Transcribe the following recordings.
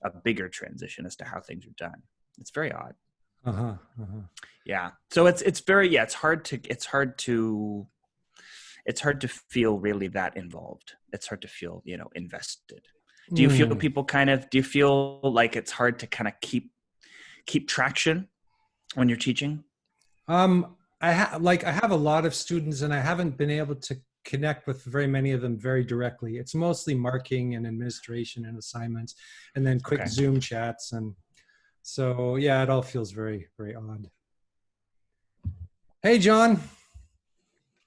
a bigger transition as to how things are done. It's very odd. Yeah. So it's very, yeah, it's hard to feel really that involved. It's hard to feel, invested. Do you feel do you feel like it's hard to kind of keep traction when you're teaching? I have a lot of students, and I haven't been able to connect with very many of them very directly. It's mostly marking and administration and assignments, and then quick Zoom chats. And so, yeah, it all feels very, very odd. Hey, John.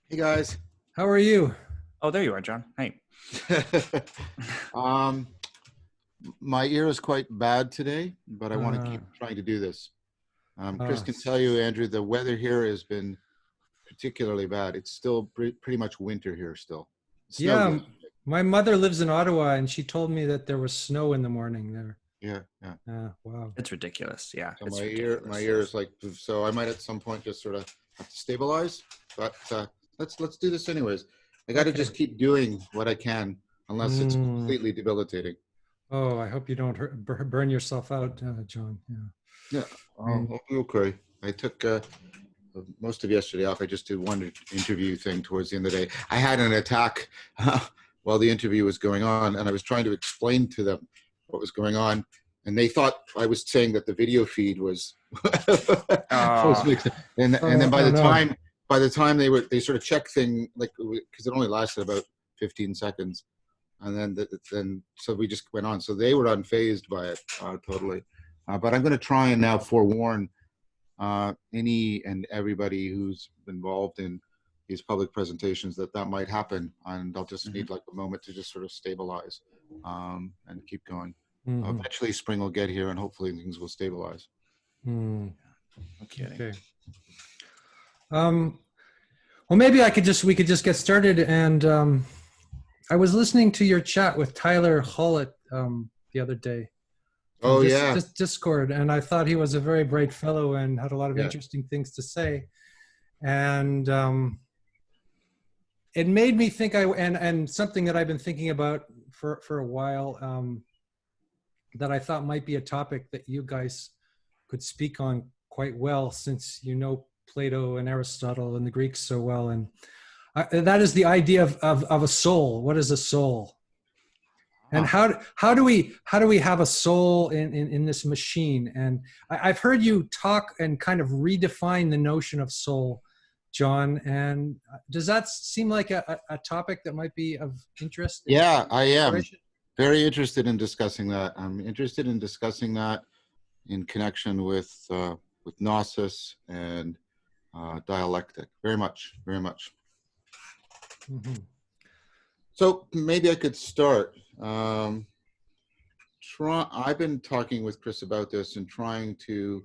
Hey, guys. How are you? Oh, there you are, John. Hey. My ear is quite bad today, but I want to keep trying to do this. Chris can tell you, Andrew, the weather here has been particularly bad. It's still pretty much winter here still. Yeah, my mother lives in Ottawa, and she told me that there was snow in the morning there. Yeah. Wow. It's ridiculous. Yeah. So my ear is like, so I might at some point just sort of have to stabilize, but let's do this anyways. I got to just keep doing what I can, unless it's completely debilitating. Oh, I hope you don't burn yourself out, John. Yeah. I'll be okay. I took most of yesterday off. I just did one interview thing towards the end of the day. I had an attack while the interview was going on, and I was trying to explain to them what was going on, and they thought I was saying that the video feed was, and then by the time they sort of checked thing, like, because it only lasted about 15 seconds, and then so we just went on. So they were unfazed by it totally. But I'm going to try and now forewarn any and everybody who's involved in these public presentations that might happen, and I'll just need like a moment to just sort of stabilize and keep going. Eventually spring will get here, and hopefully things will stabilize. Okay. Well, maybe we could just get started. And I was listening to your chat with Tyler Hollett the other day. Just Discord, and I thought he was a very bright fellow and had a lot of interesting things to say. And it made me think and something that I've been thinking about for a while, that I thought might be a topic that you guys could speak on quite well, since you know Plato and Aristotle and the Greeks so well. And that is the idea of a soul. What is a soul? And how do we have a soul in this machine? And I've heard you talk and kind of redefine the notion of soul, John. And does that seem like a topic that might be of interest? Yeah, I am very interested in discussing that. I'm interested in discussing that in connection with gnosis and dialectic. Very much. So maybe I could start. I've been talking with Chris about this and trying to,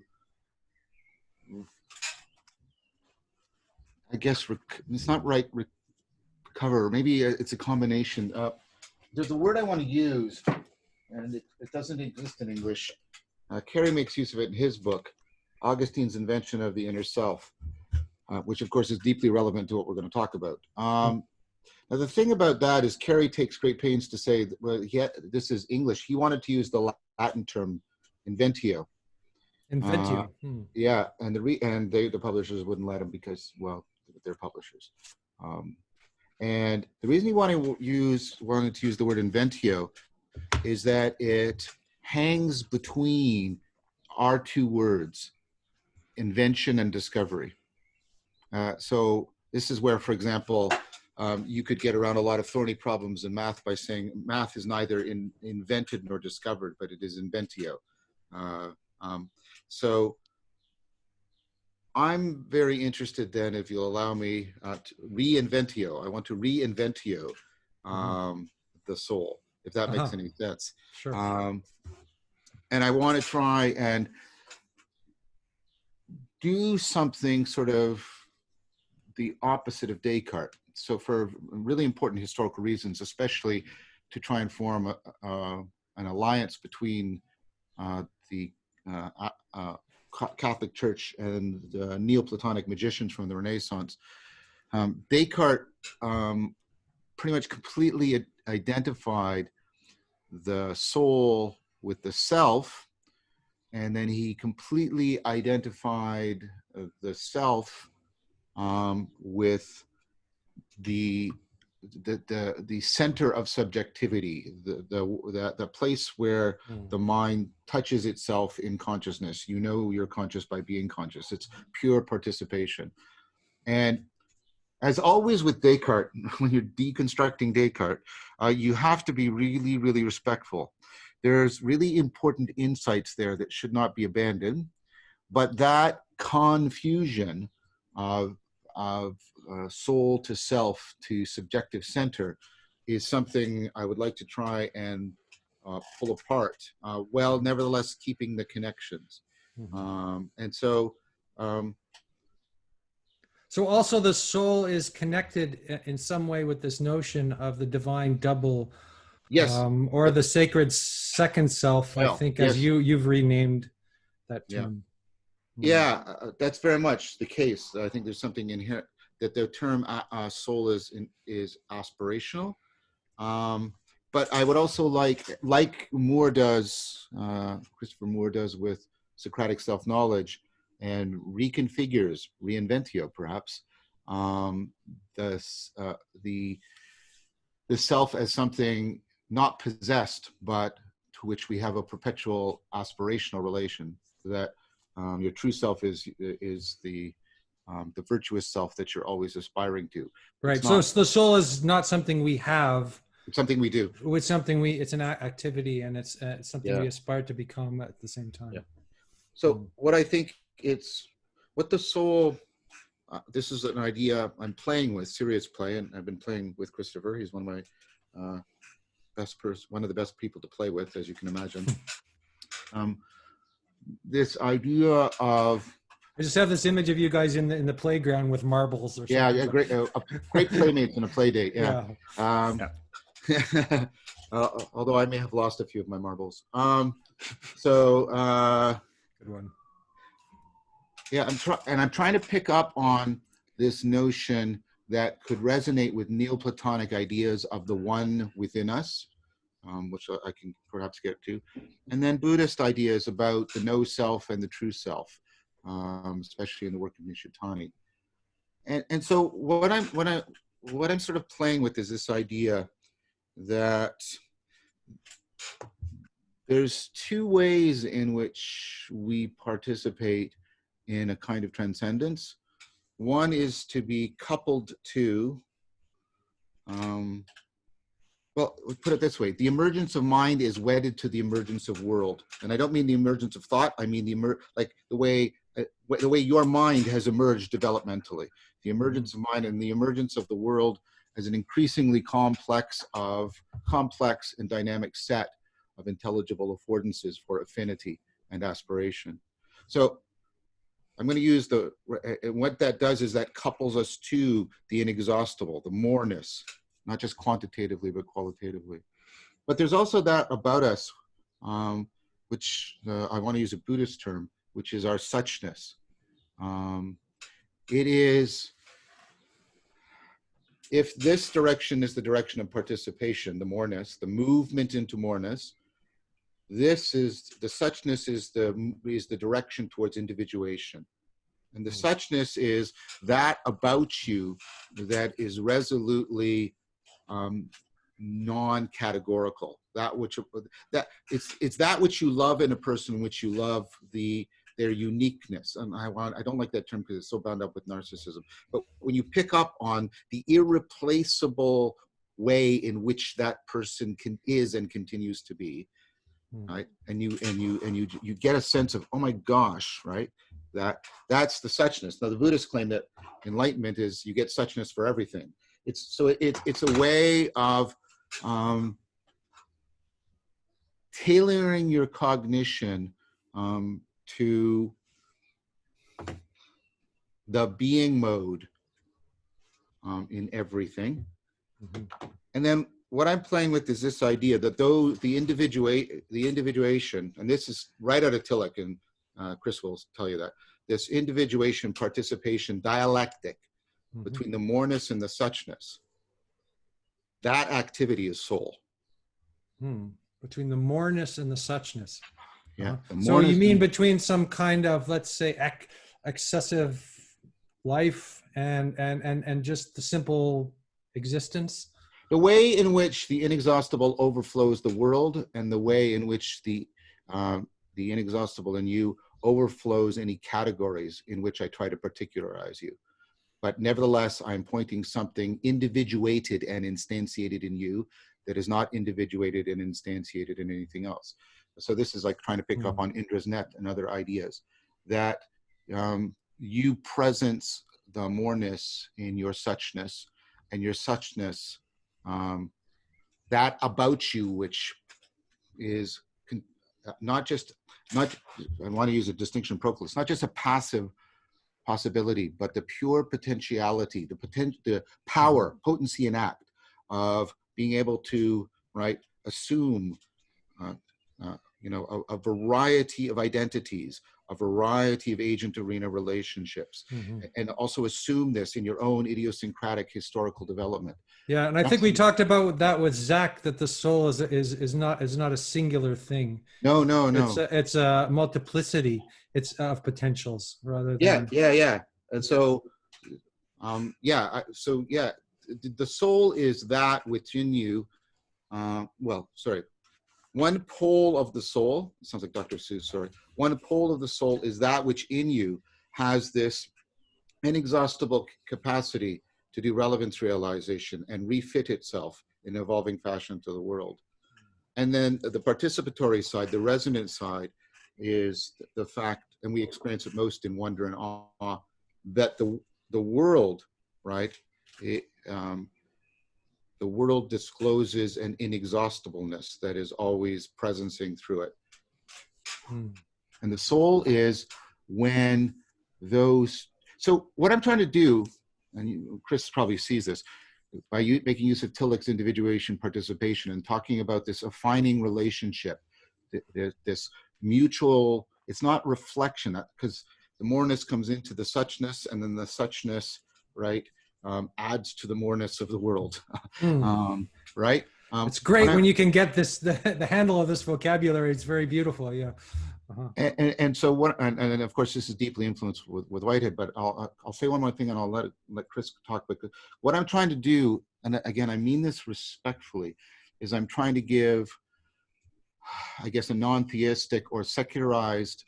I guess, it's not right, recover. Maybe it's a combination. There's a word I want to use, and it doesn't exist in English. Carey makes use of it in his book, Augustine's Invention of the Inner Self, which of course is deeply relevant to what we're going to talk about. Now, the thing about that is Carey takes great pains to say, this is English. He wanted to use the Latin term inventio. Inventio. Yeah, and the publishers wouldn't let him because, well, they're publishers. And the reason he wanted to use the word inventio is that it hangs between our two words, invention and discovery. So this is where, for example, you could get around a lot of thorny problems in math by saying math is neither invented nor discovered, but it is inventio. So I'm very interested then, if you'll allow me, to reinventio. I want to reinventio the soul, if that makes any sense. Sure. And I want to try and do something sort of the opposite of Descartes. So for really important historical reasons, especially to try and form an alliance between the Catholic Church and the Neoplatonic magicians from the Renaissance, Descartes pretty much completely identified the soul with the self, and then he completely identified the self with the center of subjectivity, the place where the mind touches itself in consciousness. You know you're conscious by being conscious. It's pure participation. And as always with Descartes, when you're deconstructing Descartes, you have to be really, really respectful. There's really important insights there that should not be abandoned, but that confusion of soul to self to subjective center is something I would like to try and pull apart, while nevertheless keeping the connections. And so so also the soul is connected in some way with this notion of the divine double, yes, or the sacred second self, I think, yes. as you've renamed that term. Yeah, that's very much the case. I think there's something in here that the term soul is aspirational. But I would also like Moore does, Christopher Moore does with Socratic self-knowledge, and reconfigures, Reinventio perhaps, the self as something not possessed, but to which we have a perpetual aspirational relation. That your true self is the virtuous self that you're always aspiring to. Right. So the soul is not something we have. It's something we do. It's something it's an activity, and it's something we aspire to become at the same time. Yeah. So what I think what the soul, this is an idea I'm playing with, serious play, and I've been playing with Christopher. He's one of my one of the best people to play with, as you can imagine. This idea of, I just have this image of you guys in the playground with marbles or something. Yeah, great playmates in a play date. Yeah. Although I may have lost a few of my marbles. Good one. Yeah, I'm trying to pick up on this notion that could resonate with Neoplatonic ideas of the one within us, which I can perhaps get to, and then Buddhist ideas about the no self and the true self, especially in the work of Nishitani. And so what I'm sort of playing with is this idea that there's two ways in which we participate in a kind of transcendence. One is to be coupled to, well, let's put it this way: the emergence of mind is wedded to the emergence of world, and I don't mean the emergence of thought. I mean the way your mind has emerged developmentally. The emergence of mind and the emergence of the world as an increasingly complex and dynamic set of intelligible affordances for affinity and aspiration. So I'm going to use and what that does is that couples us to the inexhaustible, the moreness, not just quantitatively, but qualitatively. But there's also that about us, which I want to use a Buddhist term, which is our suchness. It is, if this direction is the direction of participation, the moreness, the movement into moreness, this is, the suchness is the direction towards individuation. And the suchness is that about you that is resolutely non-categorical. It's that which you love in a person, which you love their uniqueness. And I don't like that term because it's so bound up with narcissism. But when you pick up on the irreplaceable way in which that person is and continues to be, right? And you get a sense of, oh my gosh, right? That's the suchness. Now the Buddhists claim that enlightenment is you get suchness for everything. It's a way of tailoring your cognition to the being mode in everything. And then what I'm playing with is this idea that though the individuation, and this is right out of Tillich, and Chris will tell you that, this individuation, participation, dialectic between the moreness and the suchness, that activity is soul. Between the moreness and the suchness. Yeah. So you mean between some kind of, let's say, excessive life and just the simple existence? The way in which the inexhaustible overflows the world, and the way in which the inexhaustible in you overflows any categories in which I try to particularize you. But nevertheless, I'm pointing something individuated and instantiated in you that is not individuated and instantiated in anything else. So this is like trying to pick up on Indra's net and other ideas, that you presence the moreness in your suchness, and your suchness, that about you, which is not, I want to use a distinction proclus, not just a passive possibility, but the pure potentiality, the power, potency and act of being able to, assume, a variety of identities, a variety of agent arena relationships, and also assume this in your own idiosyncratic historical development. Yeah, and I think we talked about that with Zach, that the soul is not a singular thing. No. It's a multiplicity. It's of potentials rather than. Yeah. And so, the soul is that within you. One pole of the soul, it sounds like Dr. Seuss, sorry. One pole of the soul is that which in you has this inexhaustible capacity to do relevance realization and refit itself in evolving fashion to the world. And then the participatory side, the resonant side, is the fact, and we experience it most in wonder and awe, that the world, the world discloses an inexhaustibleness that is always presencing through it. And the soul is when those, so what I'm trying to do, and Chris probably sees this, by making use of Tillich's individuation participation and talking about this affining relationship, this mutual, it's not reflection, because the moreness comes into the suchness, and then the suchness, adds to the moreness of the world, It's great when you can get this, the handle of this vocabulary. It's very beautiful, yeah. And so what, and of course this is deeply influenced with Whitehead, but I'll say one more thing and I'll let Chris talk. But what I'm trying to do, and again, I mean this respectfully, is I'm trying to give, I guess, a non-theistic or secularized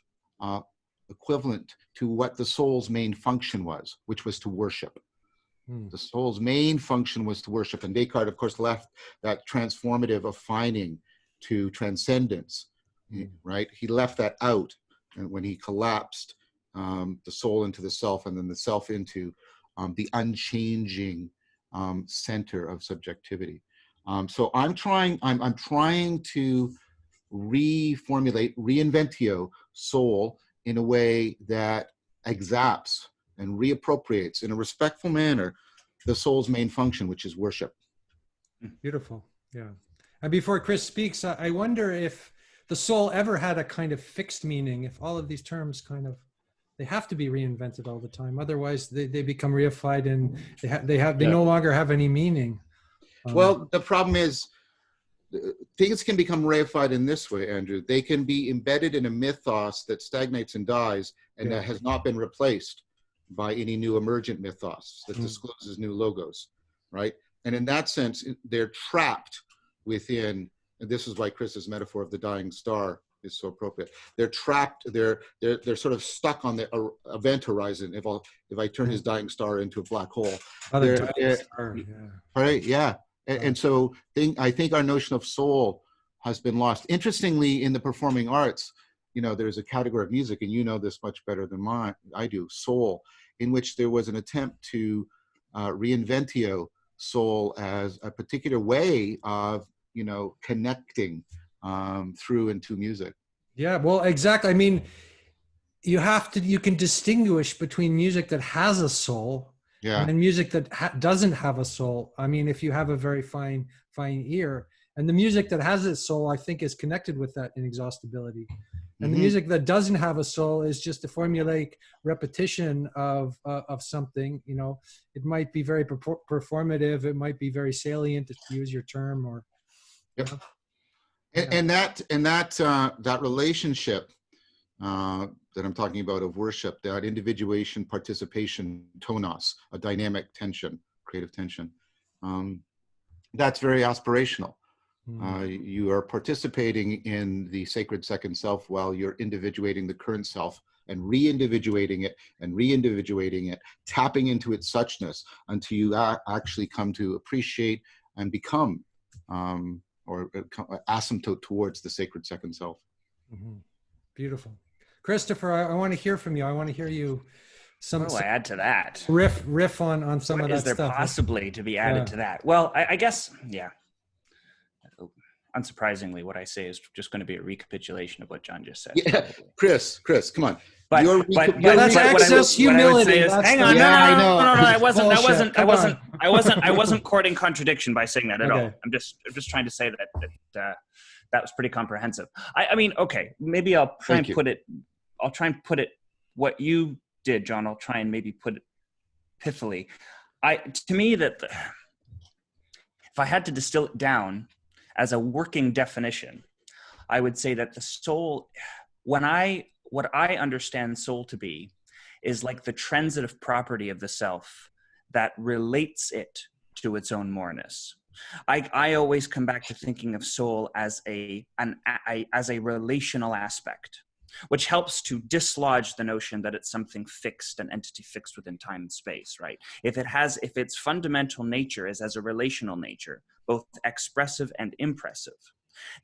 equivalent to what the soul's main function was, which was to worship. The soul's main function was to worship. And Descartes, of course, left that transformative affining to transcendence, He left that out when he collapsed the soul into the self, and then the self into the unchanging center of subjectivity. So I'm trying to reformulate, Reinventio soul in a way that exapts and reappropriates in a respectful manner the soul's main function, which is worship. Beautiful, yeah. And before Chris speaks, I wonder if the soul ever had a kind of fixed meaning, if all of these terms they have to be reinvented all the time. Otherwise they become reified and they no longer have any meaning. Well, the problem is things can become reified in this way, Andrew. They can be embedded in a mythos that stagnates and dies and that has not been replaced by any new emergent mythos that discloses new logos, And in that sense, they're trapped within, and this is why Chris's metaphor of the dying star is so appropriate. They're trapped, they're sort of stuck on the event horizon. If I turn his dying star into a black hole. And so I think our notion of soul has been lost. Interestingly, in the performing arts, there's a category of music, and you know this much better than I do, soul, in which there was an attempt to Reinventio soul as a particular way of, connecting through into music. Yeah, well, exactly. I mean, you can distinguish between music that has a soul and music that doesn't have a soul. I mean, if you have a very fine ear, and the music that has its soul, I think, is connected with that inexhaustibility. And the music that doesn't have a soul is just a formulaic repetition of something. It might be very performative. It might be very salient, to use your term, or. Yep. And that relationship that I'm talking about of worship, that individuation, participation, tonos, a dynamic tension, creative tension, that's very aspirational. You are participating in the sacred second self while you're individuating the current self and re-individuating it, tapping into its suchness until you actually come to appreciate and become or asymptote towards the sacred second self. Beautiful. Christopher, I want to hear from you. I want to hear you what do I add to that? Riff on some what of that is there stuff. Possibly to be added to that? Well, I guess, yeah. Unsurprisingly, what I say is just going to be a recapitulation of what John just said. Yeah, Chris, come on. But that's access humility. Hang on, yeah, no, I wasn't courting contradiction by saying that at all. I'm just trying to say that was pretty comprehensive. I mean, okay, maybe I'll try and put it what you did, John. I'll try and maybe put it pithily. To me, that if I had to distill it down as a working definition, I would say that the soul, what I understand soul to be, is like the transitive property of the self that relates it to its own moreness. I always come back to thinking of soul as a relational aspect, which helps to dislodge the notion that it's something fixed, an entity fixed within time and space, right? If its fundamental nature is as a relational nature, both expressive and impressive,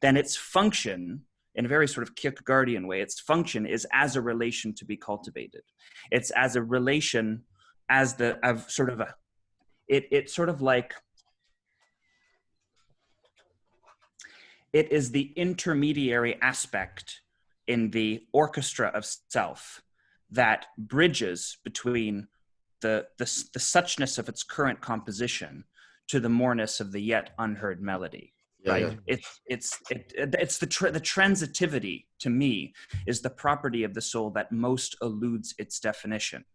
then its function, in a very sort of Kierkegaardian way, its function is as a relation to be cultivated. It's as a relation, as it is the intermediary aspect in the orchestra of self that bridges between the suchness of its current composition to the moreness of the yet unheard melody. Right? Yeah. It's the transitivity, to me, is the property of the soul that most eludes its definition.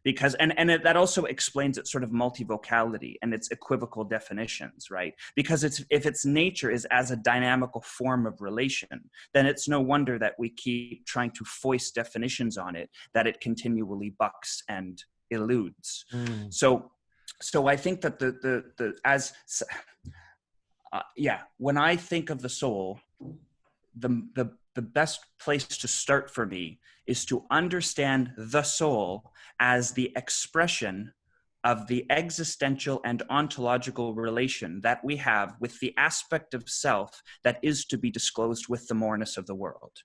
Because that also explains its sort of multivocality and its equivocal definitions, right? Because if its nature is as a dynamical form of relation, then it's no wonder that we keep trying to foist definitions on it that it continually bucks and eludes. So I think that when I think of the soul, the best place to start for me is to understand the soul as the expression of the existential and ontological relation that we have with the aspect of self that is to be disclosed with the moreness of the world.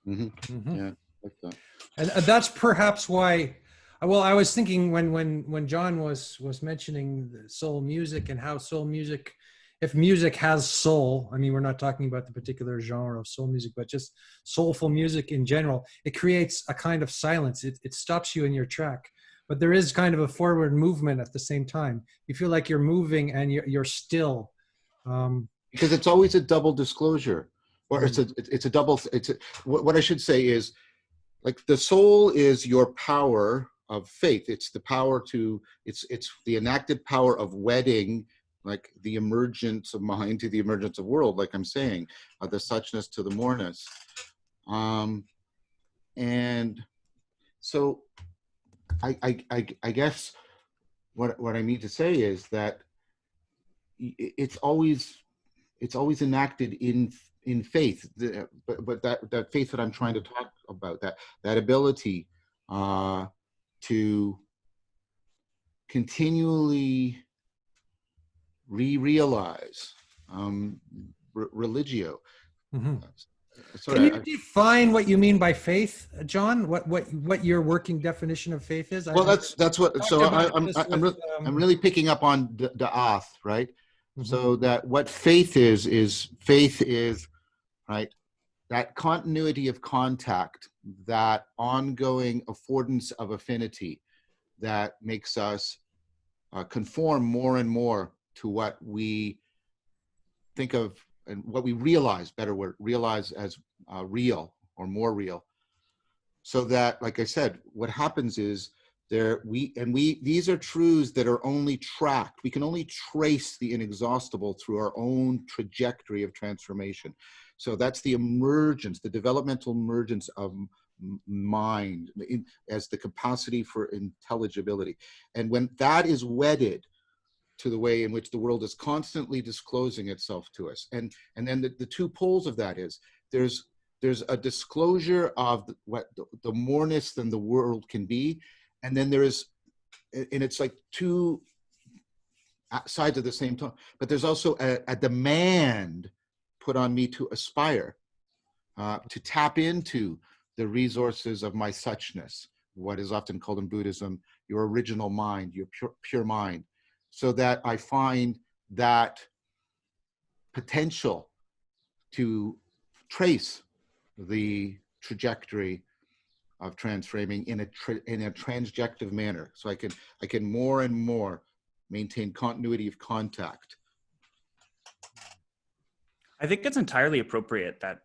Yeah, like that. And that's perhaps why. Well, I was thinking when John was mentioning the soul music and how soul music, if music has soul, I mean, we're not talking about the particular genre of soul music, but just soulful music in general, it creates a kind of silence. It stops you in your track, but there is kind of a forward movement at the same time. You feel like you're moving and you're still. Because it's always a double disclosure, or what I should say is, like, the soul is your power of faith. It's the power it's the enacted power of wedding, like the emergence of mind to the emergence of world, like I'm saying, the suchness to the moreness. And so I guess what I need to say is that it's always enacted in faith, but that faith that I'm trying to talk about, that ability to continually realize religio. Sorry, can you define what you mean by faith, John? What your working definition of faith is? Well, that's what. So I'm really picking up on the ath, right? So that what faith is right, that continuity of contact, that ongoing affordance of affinity, that makes us conform more and more to what we think of and what we realize, better word, realize as real or more real. So that, like I said, what happens is these are truths that are only tracked. We can only trace the inexhaustible through our own trajectory of transformation. So that's the emergence, the developmental emergence of mind as the capacity for intelligibility. And when that is wedded to the way in which the world is constantly disclosing itself to us, and then the two poles of that is there's a disclosure of what the moreness than the world can be, and then there is, and it's like two sides of the same tongue, but there's also a demand put on me to aspire, to tap into the resources of my suchness, what is often called in Buddhism, your original mind, your pure mind, so that I find that potential to trace the trajectory of transframing in a transjective manner. So I can more and more maintain continuity of contact. I think it's entirely appropriate that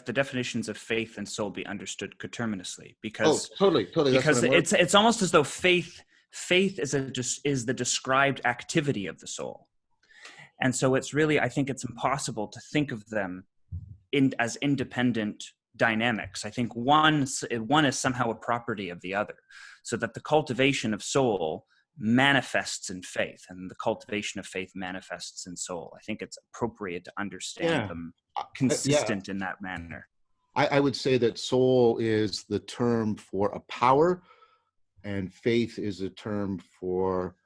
the definitions of faith and soul be understood coterminously, because totally. Because it's almost as though faith is the described activity of the soul, and so it's really, I think it's impossible to think of them as independent dynamics. I think one is somehow a property of the other, so that the cultivation of soul manifests in faith and the cultivation of faith manifests in soul. I think it's appropriate to understand them consistent in that manner. I would say that soul is the term for a power, and faith is a term for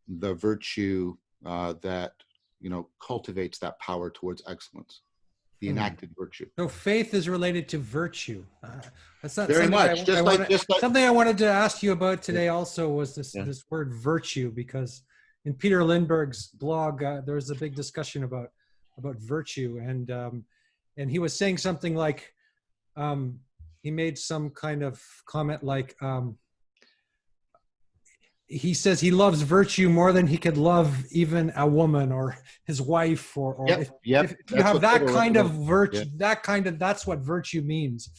the virtue that cultivates that power towards excellence, the enacted virtue. So faith is related to virtue. That's not very much. Something I wanted to ask you about today also was this word virtue, because in Peter Lindbergh's blog there was a big discussion about virtue, and he was saying something like, he made some kind of comment like, he says he loves virtue more than he could love even a woman or his wife, or if you have that kind of virtue, that's what virtue means.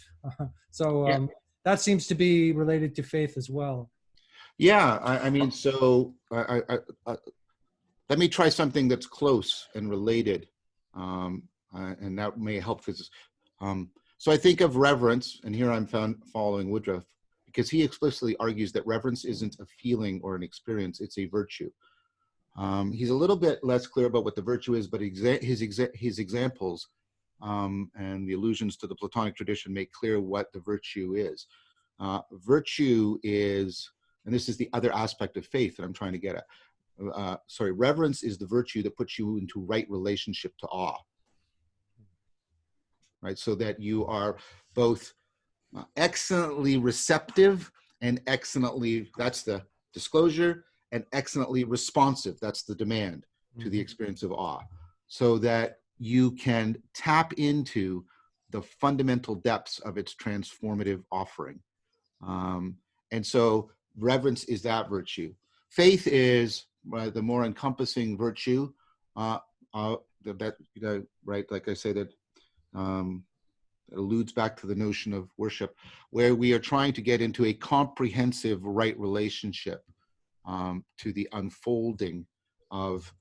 That seems to be related to faith as well. Yeah, I mean, so let me try something that's close and related, and that may help, because so I think of reverence, and here I'm following Woodruff, because he explicitly argues that reverence isn't a feeling or an experience, it's a virtue. He's a little bit less clear about what the virtue is, but his examples and the allusions to the Platonic tradition make clear what the virtue is. Virtue is, and this is the other aspect of faith that I'm trying to get at. Reverence is the virtue that puts you into right relationship to awe. Right, so that you are both excellently receptive and excellently, that's the disclosure, and excellently responsive, that's the demand to the experience of awe, so that you can tap into the fundamental depths of its transformative offering. And so reverence is that virtue. Faith is the more encompassing virtue, right, like I say, that it alludes back to the notion of worship, where we are trying to get into a comprehensive right relationship to the unfolding of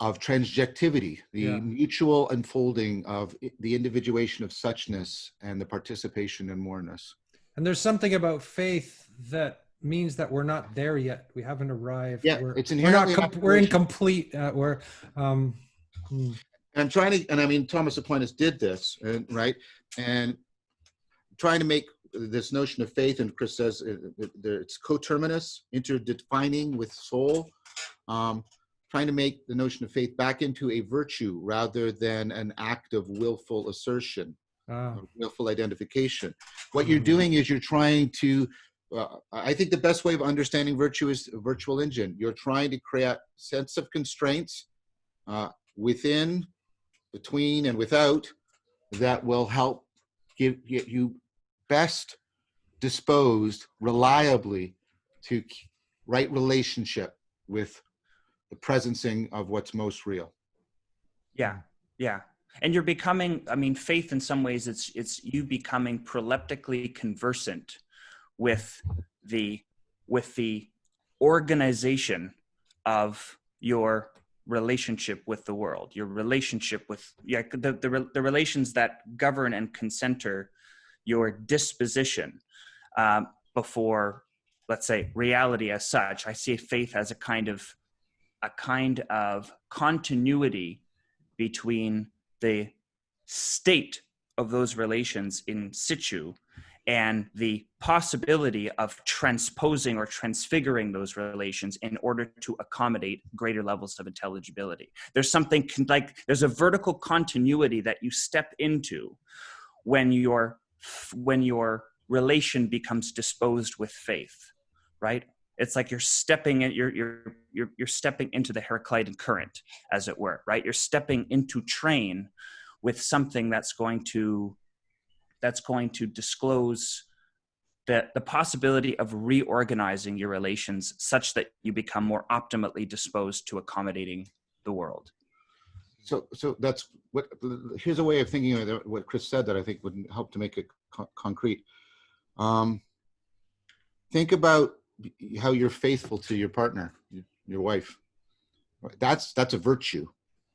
transjectivity, the mutual unfolding of the individuation of suchness and the participation in moreness. And there's something about faith that means that we're not there yet. We haven't arrived. Yeah, it's inherently we're incomplete. And I'm trying to, and I mean, Thomas Aquinas did this, right? And trying to make this notion of faith, and Chris says it's coterminous, interdefining with soul, trying to make the notion of faith back into a virtue rather than an act of willful assertion, willful identification. What you're doing is you're trying to, I think the best way of understanding virtue is a virtual engine. You're trying to create sense of constraints within, between, and without, that will help get you best disposed reliably to right relationship with the presencing of what's most real. Yeah. And you're becoming, I mean, faith in some ways, it's you becoming proleptically conversant with the organization of your relationship with the world, your relationship with the relations that govern and concenter your disposition before, let's say, reality as such. I see faith as a kind of continuity between the state of those relations in situ and the possibility of transposing or transfiguring those relations in order to accommodate greater levels of intelligibility. There's something there's a vertical continuity that you step into when your relation becomes disposed with faith, right? It's like you're stepping into the Heraclitan current, as it were, right? You're stepping into train with something that's going to disclose the possibility of reorganizing your relations such that you become more optimally disposed to accommodating the world. So that's what. Here's a way of thinking of what Chris said that I think would help to make it concrete. Think about how you're faithful to your partner, your wife. That's a virtue,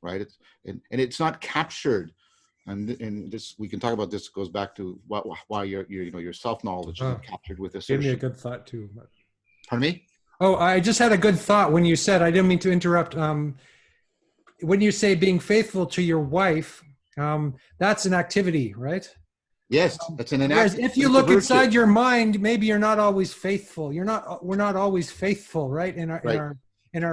right? And it's not captured. And this, we can talk about this, goes back to why your self-knowledge is captured with assertion. Give me a good thought too. Pardon me? Oh, I just had a good thought when you said, I didn't mean to interrupt. When you say being faithful to your wife, that's an activity, right? Yes, that's an whereas if you look inside your mind, maybe you're not always faithful. We're not always faithful, right? In our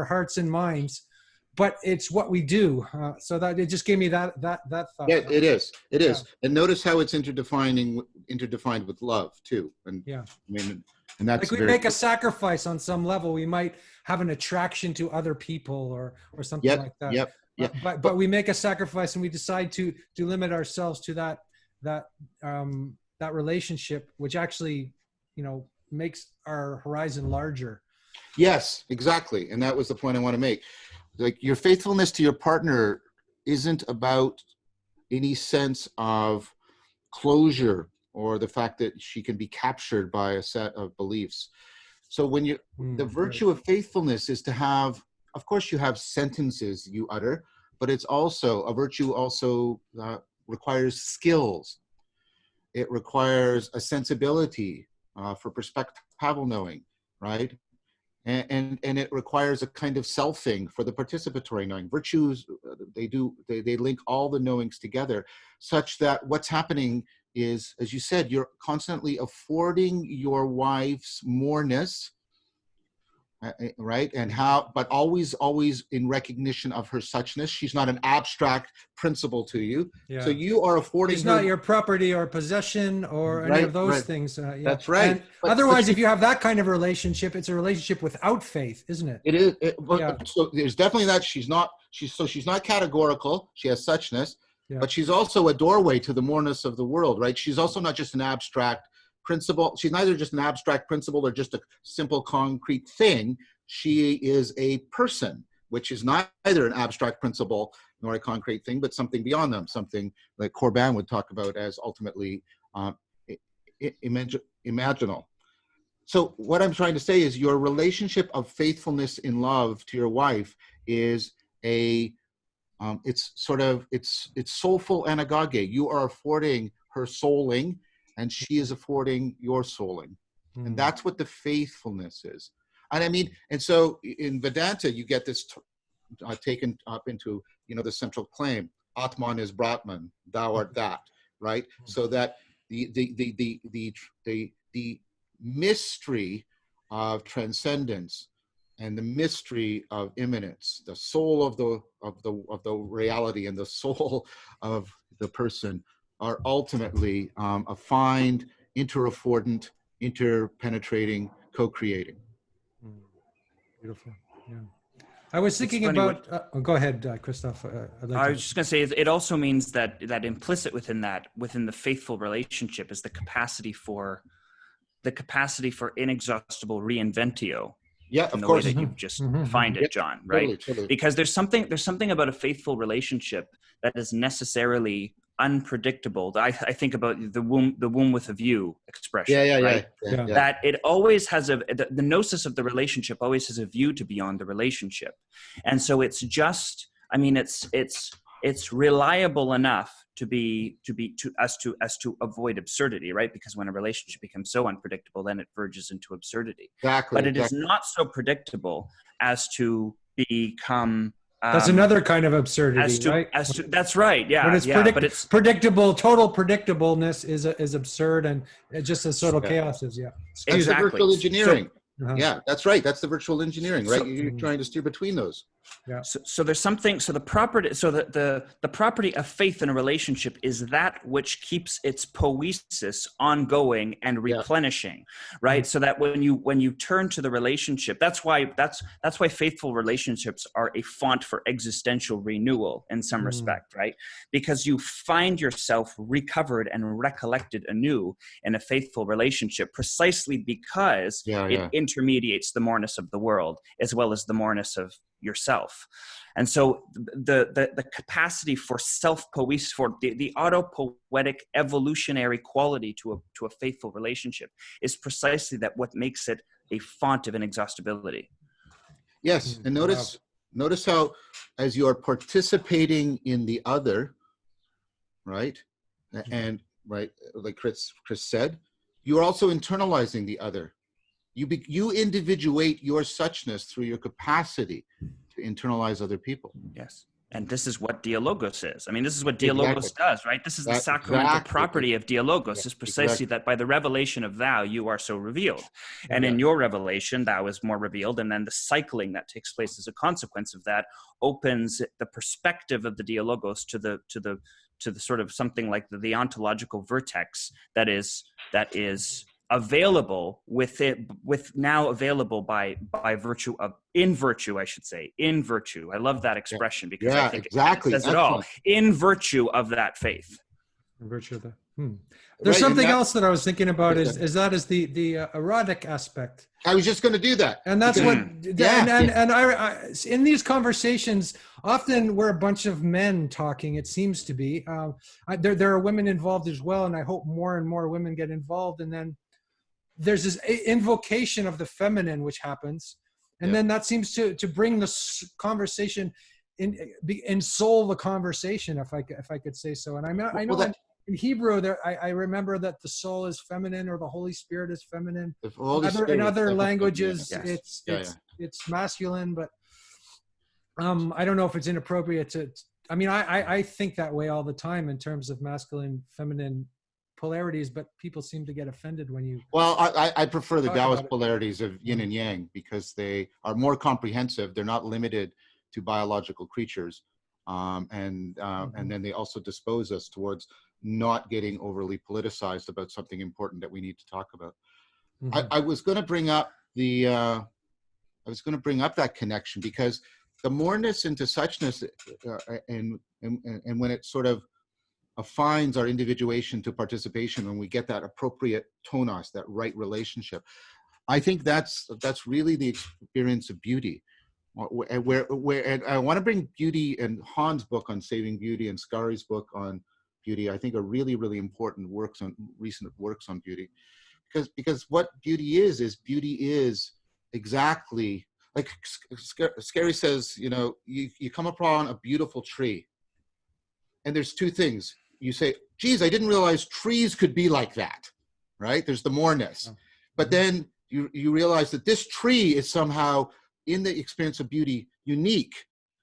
hearts and minds. But it's what we do. So that it just gave me that thought. Yeah, it is. It is. And notice how it's interdefined with love too. And yeah, I mean, and that's like we make a sacrifice on some level. We might have an attraction to other people or something like that. Yep. But we make a sacrifice and we decide to limit ourselves to that relationship, which actually, makes our horizon larger. Yes, exactly. And that was the point I want to make. Like, your faithfulness to your partner isn't about any sense of closure or the fact that she can be captured by a set of beliefs. So when the virtue of faithfulness is to have, of course you have sentences you utter, but it's also, a virtue also requires skills. It requires a sensibility for perspectival knowing, right? And it requires a kind of selfing for the participatory knowing. Virtues, they link all the knowings together, such that what's happening is, as you said, you're constantly affording your wife's moreness, right? And but always in recognition of her suchness. She's not an abstract principle to you. Yeah. So you are affording It's her. not your property or possession or any of those things. Yeah. That's right. Otherwise, if you have that kind of relationship, it's a relationship without faith, isn't it? It is. So there's definitely that. She's not categorical. She has suchness, but she's also a doorway to the moreness of the world, right? She's also not just an abstract principle. She's neither just an abstract principle or just a simple concrete thing. She is a person, which is neither an abstract principle nor a concrete thing, but something beyond them, something like Corbin would talk about as ultimately imaginal. So what I'm trying to say is your relationship of faithfulness in love to your wife is it's soulful anagoge. You are affording her souling, and she is affording your souling. And that's what the faithfulness is. And I mean, and so in Vedanta, you get this taken up into, the central claim, Atman is Brahman, thou art that, right? So that the mystery of transcendence and the mystery of immanence, the soul of the reality and the soul of the person are ultimately affined, interaffordant, interpenetrating, co-creating. Beautiful. Yeah. I was thinking about. Go ahead, Christoph. I was just going to say, it also means that implicit within the faithful relationship is the capacity for inexhaustible reinventio. Yeah, in of the course. way that you've just defined it, John. Right? Totally. Because there's something about a faithful relationship that is necessarily unpredictable. I think about the womb with a view expression. Yeah. That it always has the gnosis of the relationship always has a view to beyond the relationship. And so it's just, I mean, it's reliable enough as to avoid absurdity, right? Because when a relationship becomes so unpredictable, then it verges into absurdity. Exactly. But it is not so predictable as to become that's another kind of absurdity, right? That's right. Yeah. But it's predictable. Total predictableness is absurd, and just as total chaos is. Yeah. It's the virtual engineering. Yeah, that's right. That's the virtual engineering, right? You're trying to steer between those. Yeah. So there's something. So the property. So the property of faith in a relationship is that which keeps its poiesis ongoing and replenishing, right? So that when you turn to the relationship, that's why faithful relationships are a font for existential renewal in some respect, right? Because you find yourself recovered and recollected anew in a faithful relationship, precisely because it intermediates the moreness of the world as well as the moreness of yourself. And so the capacity for self-poiesis, for the auto-poetic evolutionary quality to a faithful relationship is precisely that what makes it a font of inexhaustibility. Yes, and notice how as you are participating in the other, right? And right, like Chris said, you're also internalizing the other. You individuate your suchness through your capacity to internalize other people. Yes. And this is what dialogos is. I mean, this is what dialogos does, right? This is the sacramental property of dialogos, is precisely that by the revelation of thou, you are so revealed. And in your revelation, thou is more revealed. And then the cycling that takes place as a consequence of that opens the perspective of the dialogos to the sort of something like the ontological vertex that is available by virtue of in virtue. I love that expression because I think it says it all. In virtue of that faith. In virtue of that. There's something else that I was thinking about is the erotic aspect. I was just going to do that. And that's what, and I in these conversations, often we're a bunch of men talking, it seems to be. There are women involved as well, and I hope more and more women get involved. And then there's this invocation of the feminine, which happens. And then that seems to bring the conversation in soul the conversation, if I could say so. And I know that in Hebrew, I remember that the soul is feminine, or the Holy Spirit is feminine. In other languages, it's masculine, but I don't know if it's inappropriate to. I mean, I think that way all the time in terms of masculine, feminine polarities, but people seem to get offended when you. Well, I prefer the Taoist polarities of yin and yang because they are more comprehensive. They're not limited to biological creatures, and then they also dispose us towards not getting overly politicized about something important that we need to talk about. I was going to bring up that connection because the moreness into suchness, and when it sort of affines our individuation to participation, when we get that appropriate tonos, that right relationship, I think that's really the experience of beauty. And I want to bring beauty, and Han's book on saving beauty and Skari's book on beauty, I think are really, really important recent works on beauty, because what beauty is exactly like Skari says, you come upon a beautiful tree, and there's two things. You say, geez, I didn't realize trees could be like that, right? There's the moreness. But then you realize that this tree is somehow, in the experience of beauty, unique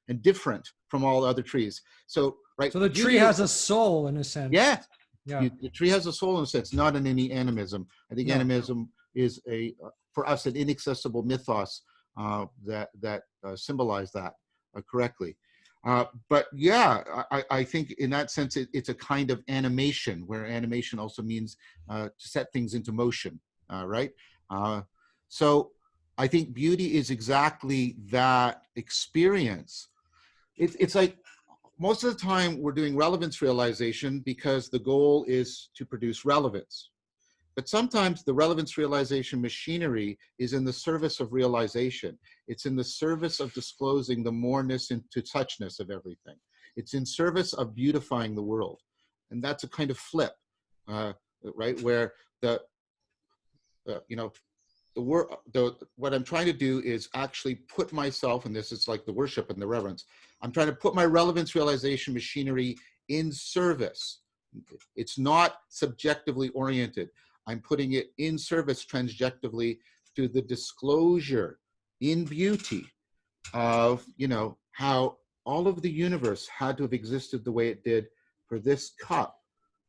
and different from all other trees. So, right. So the tree has a soul in a sense. Yeah. The tree has a soul in a sense, not in any animism. I think animism is for us, an inaccessible mythos that symbolize that correctly. But I think in that sense, it's a kind of animation, where animation also means to set things into motion, right? So I think beauty is exactly that experience. It's like most of the time we're doing relevance realization because the goal is to produce relevance. But sometimes the relevance realization machinery is in the service of realization. It's in the service of disclosing the moreness into suchness of everything. It's in service of beautifying the world. And that's a kind of flip, right? Where what I'm trying to do is actually put myself, and this is like the worship and the reverence, I'm trying to put my relevance realization machinery in service. It's not subjectively oriented. I'm putting it in service transjectively to the disclosure in beauty of, how all of the universe had to have existed the way it did for this cup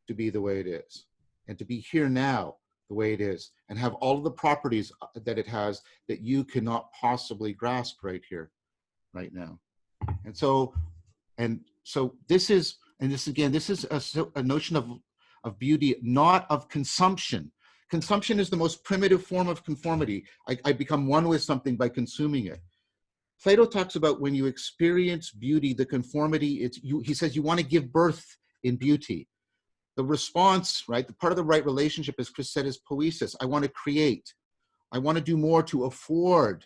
to be the way it is, and to be here now the way it is, and have all of the properties that it has that you cannot possibly grasp right here, right now. And so this is a notion of beauty, not of consumption. Consumption is the most primitive form of conformity. I become one with something by consuming it. Plato talks about when you experience beauty, the conformity, he says you want to give birth in beauty. The response, right, the part of the right relationship, as Chris said, is poiesis. I want to create. I want to do more to afford,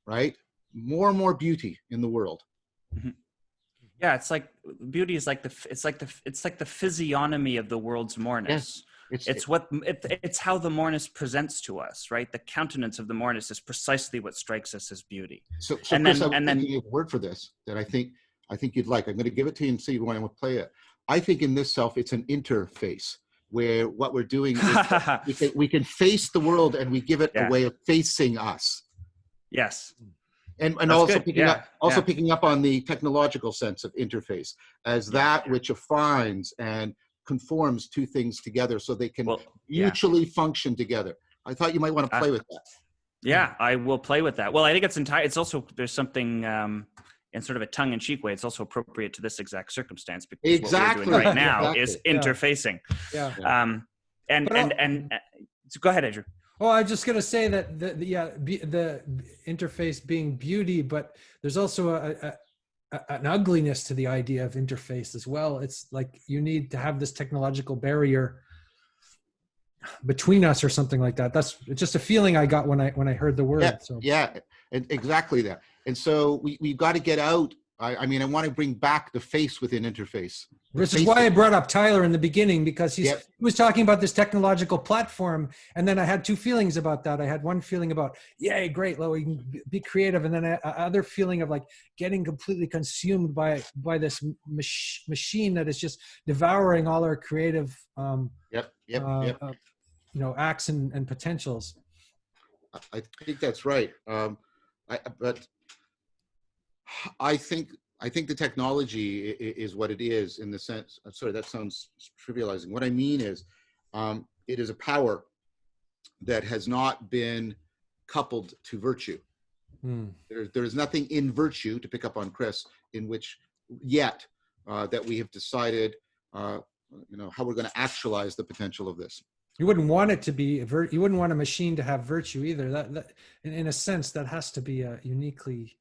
right, more and more beauty in the world. Mm-hmm. Yeah, it's like beauty is like it's like the physiognomy of the world's moreness. Yes. It's how the moreness presents to us, right? The countenance of the moreness is precisely what strikes us as beauty. So Chris, I was thinking of a word for this that I think you'd like. I'm going to give it to you and see if you want to play it. I think in this self, it's an interface where what we're doing is we can face the world and we give it a way of facing us. Yes. And also picking up on the technological sense of interface as that which affines and conforms two things together so they can mutually function together. I thought you might want to play with that. Yeah, I will play with that. Well, I think it's also, there's something in sort of a tongue-in-cheek way, it's also appropriate to this exact circumstance, because what we're doing right now is interfacing. Yeah. So go ahead, Andrew. Well, I'm just going to say that the interface being beauty, but there's also an ugliness to the idea of interface as well. It's like you need to have this technological barrier between us or something like that. That's just a feeling I got when I heard the word. And exactly that. And so we've got to get out. I want to bring back the face within interface. This is why I brought up Tyler in the beginning, because he was talking about this technological platform. And then I had two feelings about that. I had one feeling about, yay, great, we can be creative. And then another feeling of like getting completely consumed by this machine that is just devouring all our creative acts and potentials. I think that's right. But I think the technology is what it is in the sense, sorry, that sounds trivializing. What I mean is it is a power that has not been coupled to virtue. There is nothing in virtue, to pick up on Chris, in which yet that we have decided, how we're going to actualize the potential of this. You wouldn't want it to be, you wouldn't want a machine to have virtue either. That in a sense, that has to be uniquely.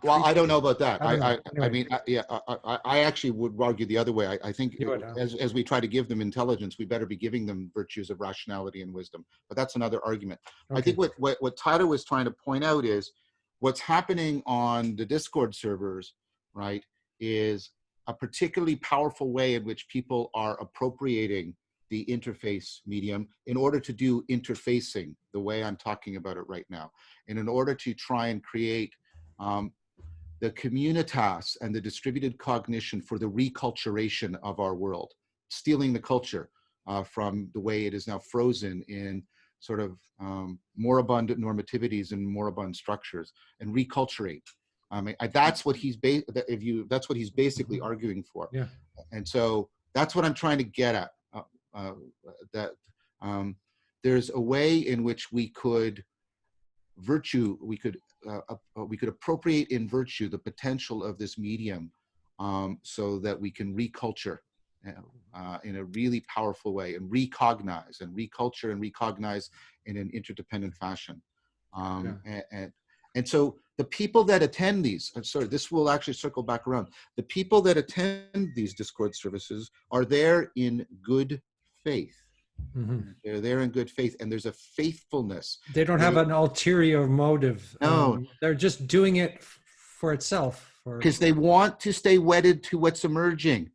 Well, I don't know about that. I actually would argue the other way. I think as we try to give them intelligence, we better be giving them virtues of rationality and wisdom. But that's another argument. Okay. I think what Tyler was trying to point out is what's happening on the Discord servers, right, is a particularly powerful way in which people are appropriating the interface medium in order to do interfacing the way I'm talking about it right now. And in order to try and create the communitas and the distributed cognition for the reculturation of our world, stealing the culture from the way it is now frozen in sort of moribund normativities and moribund structures, and reculturate. That's what he's that's what he's basically arguing for. Yeah. And so that's what I'm trying to get at. There's a way in which we could appropriate in virtue the potential of this medium, so that we can reculture in a really powerful way, and recognize and reculture and recognize in an interdependent fashion. And so the people that attend these, I'm sorry, this will actually circle back around. The people that attend these Discord services are there in good faith. Mm-hmm. They're there in good faith, and there's a faithfulness. They don't have an ulterior motive. No, they're just doing it for itself. Because they want to stay wedded to what's emerging.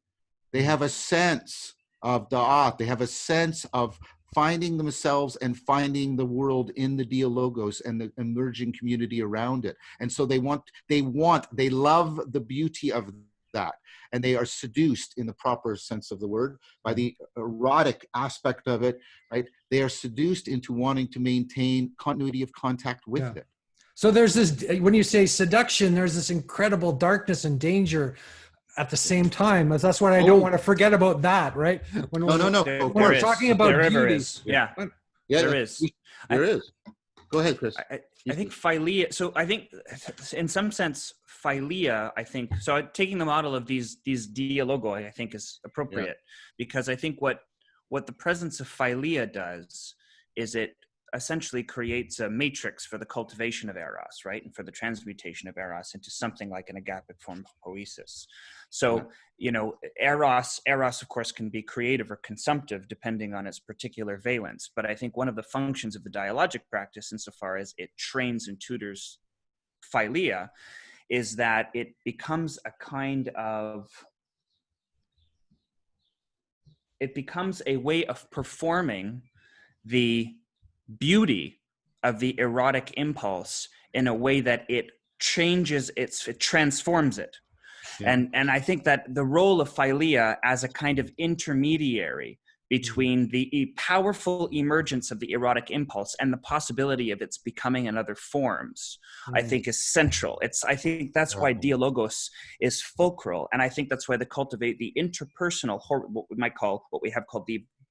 They have a sense of da'at. They have a sense of finding themselves and finding the world in the dialogos and the emerging community around it. And so they love the beauty of that. And they are seduced, in the proper sense of the word, by the erotic aspect of it, right? They are seduced into wanting to maintain continuity of contact with it. So there's this, when you say seduction, there's this incredible darkness and danger at the same time. That's what I don't want to forget about that, right? When we're talking about beauty. Yeah, there is. Go ahead, Chris. I think philia. So I think, in some sense, philia. I think so. Taking the model of these dialogoi, I think, is appropriate, because I think what the presence of philia does is it essentially creates a matrix for the cultivation of eros, right, and for the transmutation of eros into something like an agapic form of poiesis. So, eros, of course, can be creative or consumptive depending on its particular valence. But I think one of the functions of the dialogic practice, insofar as it trains and tutors philia, is that it becomes a kind of, it becomes a way of performing the beauty of the erotic impulse in a way that it changes it transforms it. And I think that the role of philia as a kind of intermediary between the powerful emergence of the erotic impulse and the possibility of its becoming in other forms, I think, is central. I think that's why dialogos is fulcral, and I think that's why they cultivate the interpersonal, what we have called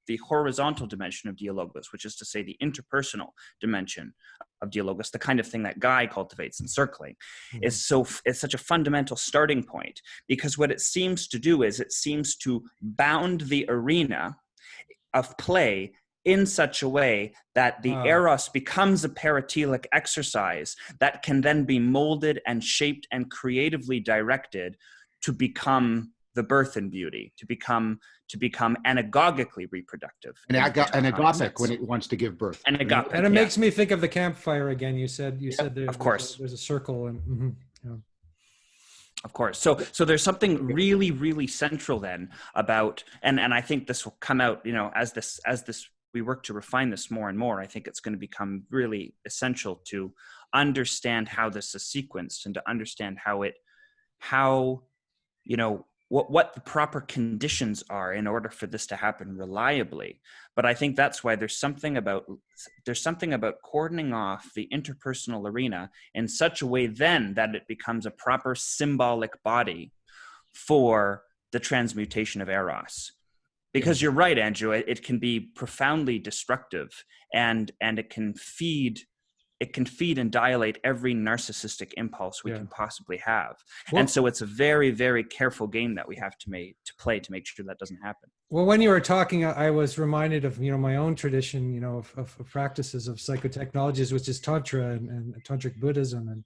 the horizontal dimension of dialogos, which is to say the interpersonal dimension of dialogos, the kind of thing that Guy cultivates in circling, is such a fundamental starting point, because what it seems to do is it seems to bound the arena of play in such a way that the eros becomes a paratelic exercise that can then be molded and shaped and creatively directed to become the birth in beauty, to become anagogically reproductive. Anagogic when it wants to give birth. And it makes me think of the campfire again. You said of course there's a circle and Of course. So there's something really, really central then about, and I think this will come out, as this we work to refine this more and more. I think it's going to become really essential to understand how this is sequenced and to understand what the proper conditions are in order for this to happen reliably. But I think that's why there's something about cordoning off the interpersonal arena in such a way then that it becomes a proper symbolic body for the transmutation of eros. Because you're right, Andrew, it can be profoundly destructive, and it can feed and dilate every narcissistic impulse we can possibly have. Well, and so it's a very, very careful game that we have to play to make sure that doesn't happen. Well, when you were talking, I was reminded of, my own tradition, of practices of psychotechnologies, which is Tantra and Tantric Buddhism. And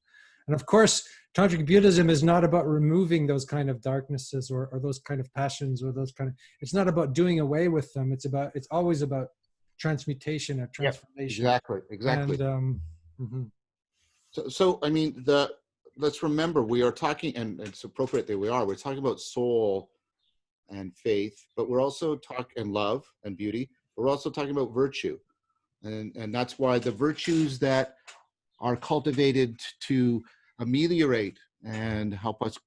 of course, Tantric Buddhism is not about removing those kind of darknesses or those kind of passions or it's not about doing away with them. It's always about transmutation or transformation. Exactly. And, So I mean, let's remember, we are talking, and it's appropriate that we're talking about soul and faith, but we're also talking love and beauty. We're also talking about virtue, and that's why the virtues that are cultivated to ameliorate and help us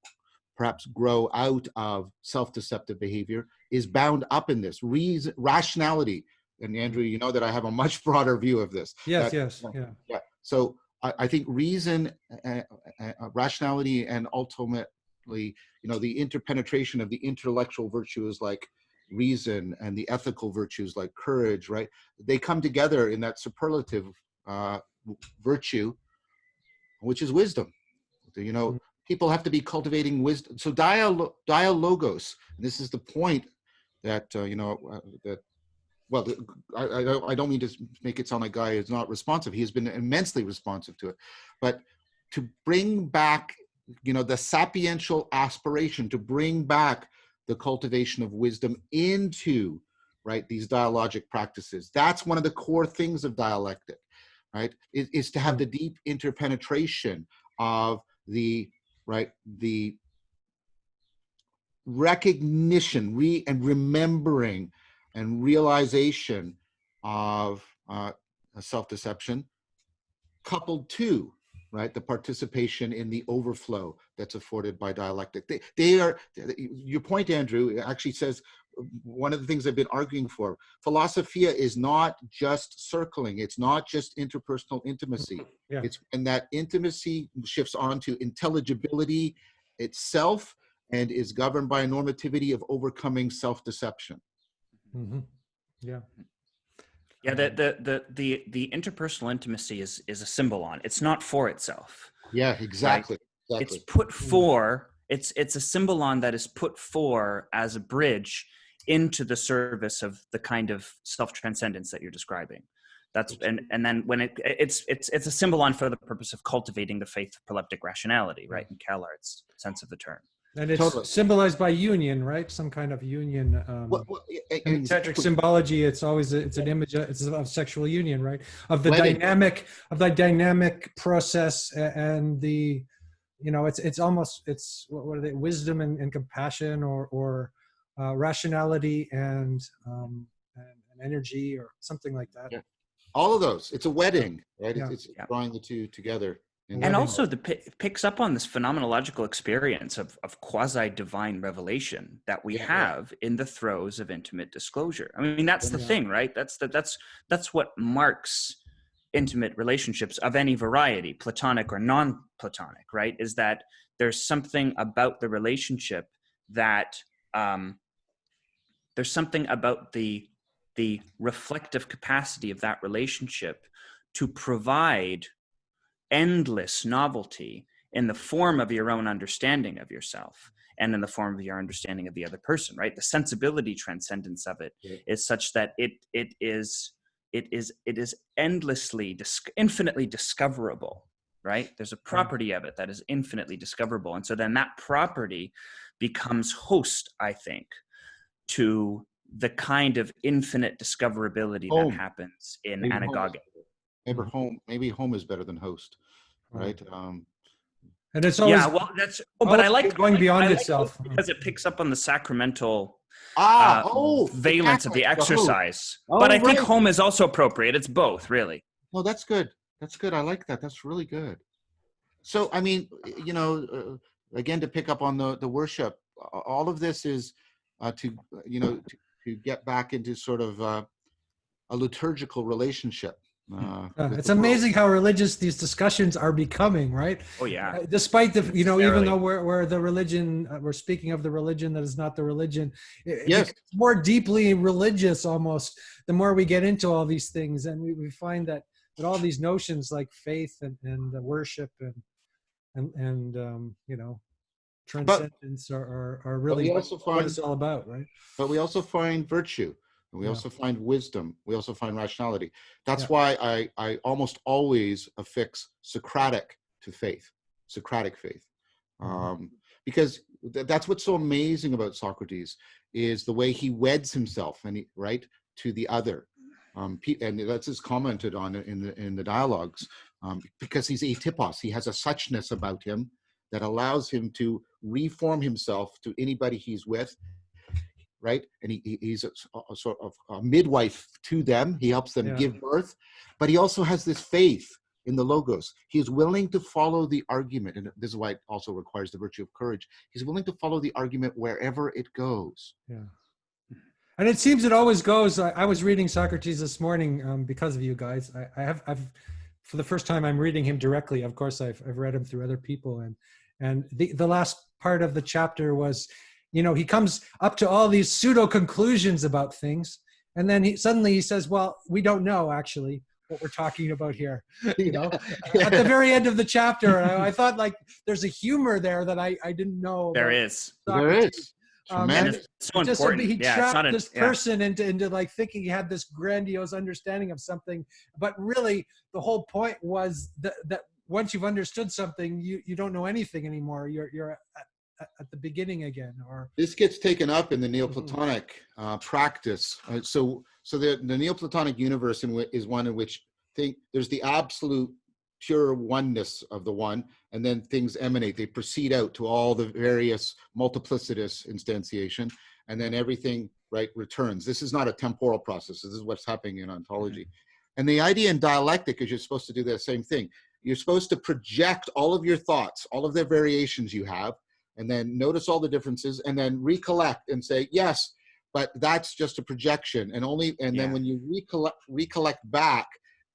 perhaps grow out of self-deceptive behavior is bound up in this rationality. And Andrew, you know that I have a much broader view of this. Yes. So I think reason, rationality, and ultimately, the interpenetration of the intellectual virtues like reason and the ethical virtues like courage, right? They come together in that superlative virtue, which is wisdom. People have to be cultivating wisdom. So dialogos, and this is the point that, well, I don't mean to make it sound like Guy is not responsive. He has been immensely responsive to it. But to bring back, the sapiential aspiration, to bring back the cultivation of wisdom into, right, these dialogic practices. That's one of the core things of dialectic, right, is to have the deep interpenetration of the recognition, and remembering and realization of a self-deception, coupled to, right, the participation in the overflow that's afforded by dialectic. They are, your point, Andrew, actually says one of the things I've been arguing for. Philosophia is not just circling. It's not just interpersonal intimacy. Yeah. It's when that intimacy shifts on to intelligibility itself and is governed by a normativity of overcoming self-deception. Mm-hmm. Yeah. Yeah, the interpersonal intimacy is a symbolon. It's not for itself. Yeah, exactly. Right? Exactly. It's put for, it's a symbolon that is put for as a bridge into the service of the kind of self-transcendence that you're describing. That's and then when it's a symbolon for the purpose of cultivating the faith of proleptic rationality, right? In Callard's sense of the term. And it's symbolized by union, right? Some kind of union. In tantric symbology, it's always it's an image of sexual union, right? Of the dynamic process and the, it's almost what are they? Wisdom and compassion, or rationality and energy, or something like that. Yeah. All of those. It's a wedding, right? Yeah. It's drawing the two together. And also picks up on this phenomenological experience of quasi-divine revelation that we have in the throes of intimate disclosure. I mean, that's the thing, right? That's what marks intimate relationships of any variety, Platonic or non-Platonic, right? Is that there's something about the relationship that there's something about the reflective capacity of that relationship to provide endless novelty in the form of your own understanding of yourself and in the form of your understanding of the other person, right? The sensibility transcendence of it is such that it is endlessly, infinitely discoverable, right? There's a property of it that is infinitely discoverable. And so then that property becomes host, I think, to the kind of infinite discoverability that happens in anagogy. Maybe home is better than host, right? And it's always but I like going beyond itself because it picks up on the sacramental valence of the exercise. But I think home is also appropriate. It's both, really. No, that's good. That's good. I like that. That's really good. So, I mean, again, to pick up on the worship, all of this is to get back into sort of a liturgical relationship. It's amazing how religious these discussions are becoming, right? Oh yeah. Despite the, even though we're the religion, we're speaking of the religion that is not the religion. It's more deeply religious almost the more we get into all these things, and we find that all these notions like faith and worship and transcendence are really what it's all about, right? But we also find virtue. And we also find wisdom. We also find rationality. That's why I almost always affix Socratic to faith, Socratic faith. Because that's what's so amazing about Socrates is the way he weds himself to the other. And that's is commented on in the dialogues because he's atypos. He has a suchness about him that allows him to reform himself to anybody he's with. Right, and he's a sort of a midwife to them. He helps them give birth, but he also has this faith in the logos. He is willing to follow the argument, and this is why it also requires the virtue of courage. He's willing to follow the argument wherever it goes. Yeah, and it seems it always goes. I was reading Socrates this morning because of you guys. I've for the first time I'm reading him directly. Of course, I've read him through other people, and the last part of the chapter was. He comes up to all these pseudo conclusions about things, and then he says, "Well, we don't know actually what we're talking about here." At the very end of the chapter, I thought like there's a humor there that I didn't know. There is. And it's so important. He trapped this person into like thinking he had this grandiose understanding of something, but really the whole point was that once you've understood something, you don't know anything anymore. You're at the beginning again, or this gets taken up in the Neoplatonic practice. So the Neoplatonic universe is one in which there's the absolute pure oneness of the one, and then things emanate. They proceed out to all the various multiplicitous instantiation, and then everything, right, returns. This is not a temporal process. This is what's happening in ontology. And the idea in dialectic is you're supposed to do the same thing. You're supposed to project all of your thoughts, all of the variations you have, and then notice all the differences, and then recollect and say, yes, but that's just a projection. And then when you recollect back,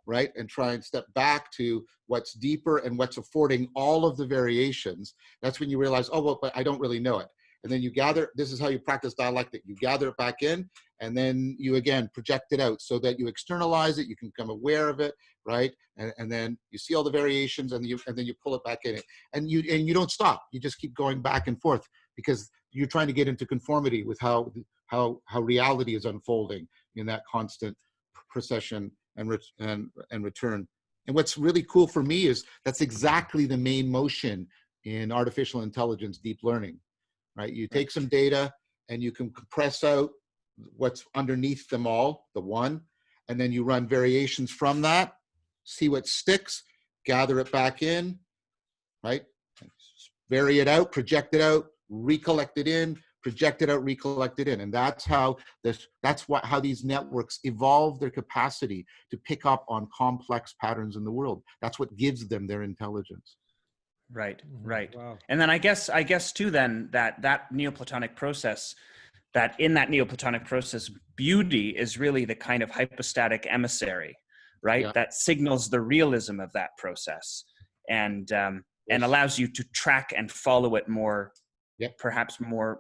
right, and try and step back to what's deeper and what's affording all of the variations, that's when you realize, oh, well, but I don't really know it. And then you gather, this is how you practice dialectic. You gather it back in, and then you again project it out so that you externalize it, you can become aware of it, right? And then you see all the variations, and then you pull it back in. And you don't stop. You just keep going back and forth because you're trying to get into conformity with how reality is unfolding in that constant procession and return. And what's really cool for me is that's exactly the main motion in artificial intelligence deep learning, right? You take some data and you can compress out what's underneath them all, the one, and then you run variations from that, see what sticks, gather it back in, right? Vary it out, project it out, recollect it in, project it out, recollect it in. And that's how how these networks evolve their capacity to pick up on complex patterns in the world. That's what gives them their intelligence. Right. Wow. And then I guess too then that Neoplatonic process, that in that Neoplatonic process, beauty is really the kind of hypostatic emissary, right? Yeah. That signals the realism of that process and allows you to track and follow it more, perhaps more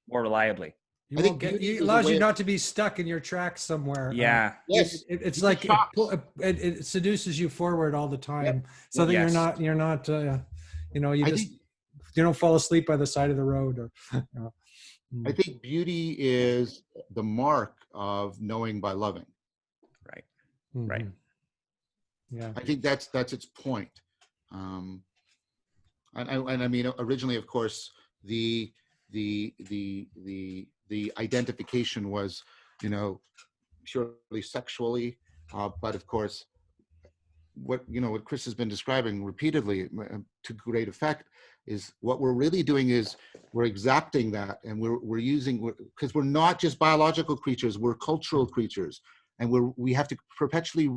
reliably. It allows you not to be stuck in your tracks somewhere. Yeah. Yes. It's like it seduces you forward all the time, so that you're not you don't fall asleep by the side of the road. Or I think beauty is the mark of knowing by loving. Right. Mm-hmm. Right. Yeah. I think that's its point. And I mean, originally, of course, the identification was, purely sexually, but of course, what Chris has been describing repeatedly to great effect is what we're really doing is we're exacting that, and we're using, because we're not just biological creatures, we're cultural creatures, and we have to perpetually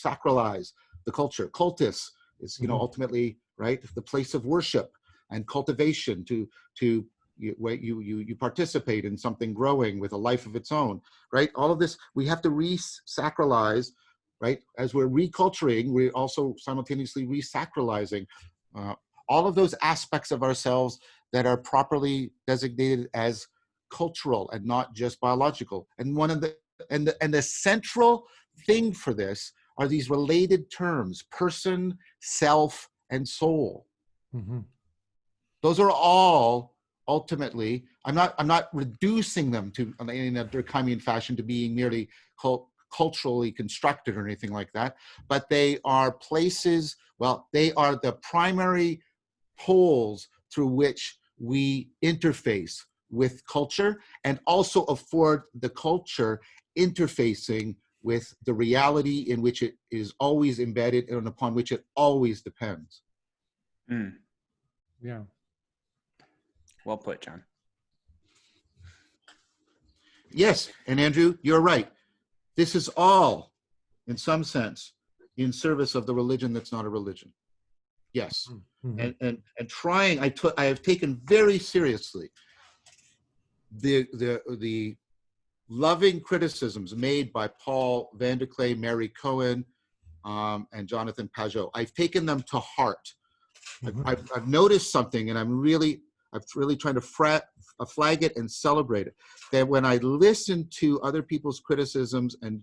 sacralize the culture. Cultus is ultimately, right, the place of worship and cultivation to you participate in something growing with a life of its own, right? All of this we have to re-sacralize, right? As we're reculturing, we're also simultaneously re-sacralizing all of those aspects of ourselves that are properly designated as cultural and not just biological. And one of the central thing for this are these related terms: person, self, and soul. Mm-hmm. Those are all ultimately, I'm not reducing them to, in a Durkheimian fashion, to being merely culturally constructed or anything like that, but they are places, they are the primary poles through which we interface with culture, and also afford the culture interfacing with the reality in which it is always embedded and upon which it always depends. Mm. Yeah. Well put, John. Yes, and Andrew, you're right. This is all, in some sense, in service of the religion that's not a religion. Yes, and trying. I have taken very seriously the loving criticisms made by Paul Vanderklay, Mary Cohen, and Jonathan Pajot. I've taken them to heart. I've noticed something, and I'm really trying to flag it and celebrate it. That when I listen to other people's criticisms and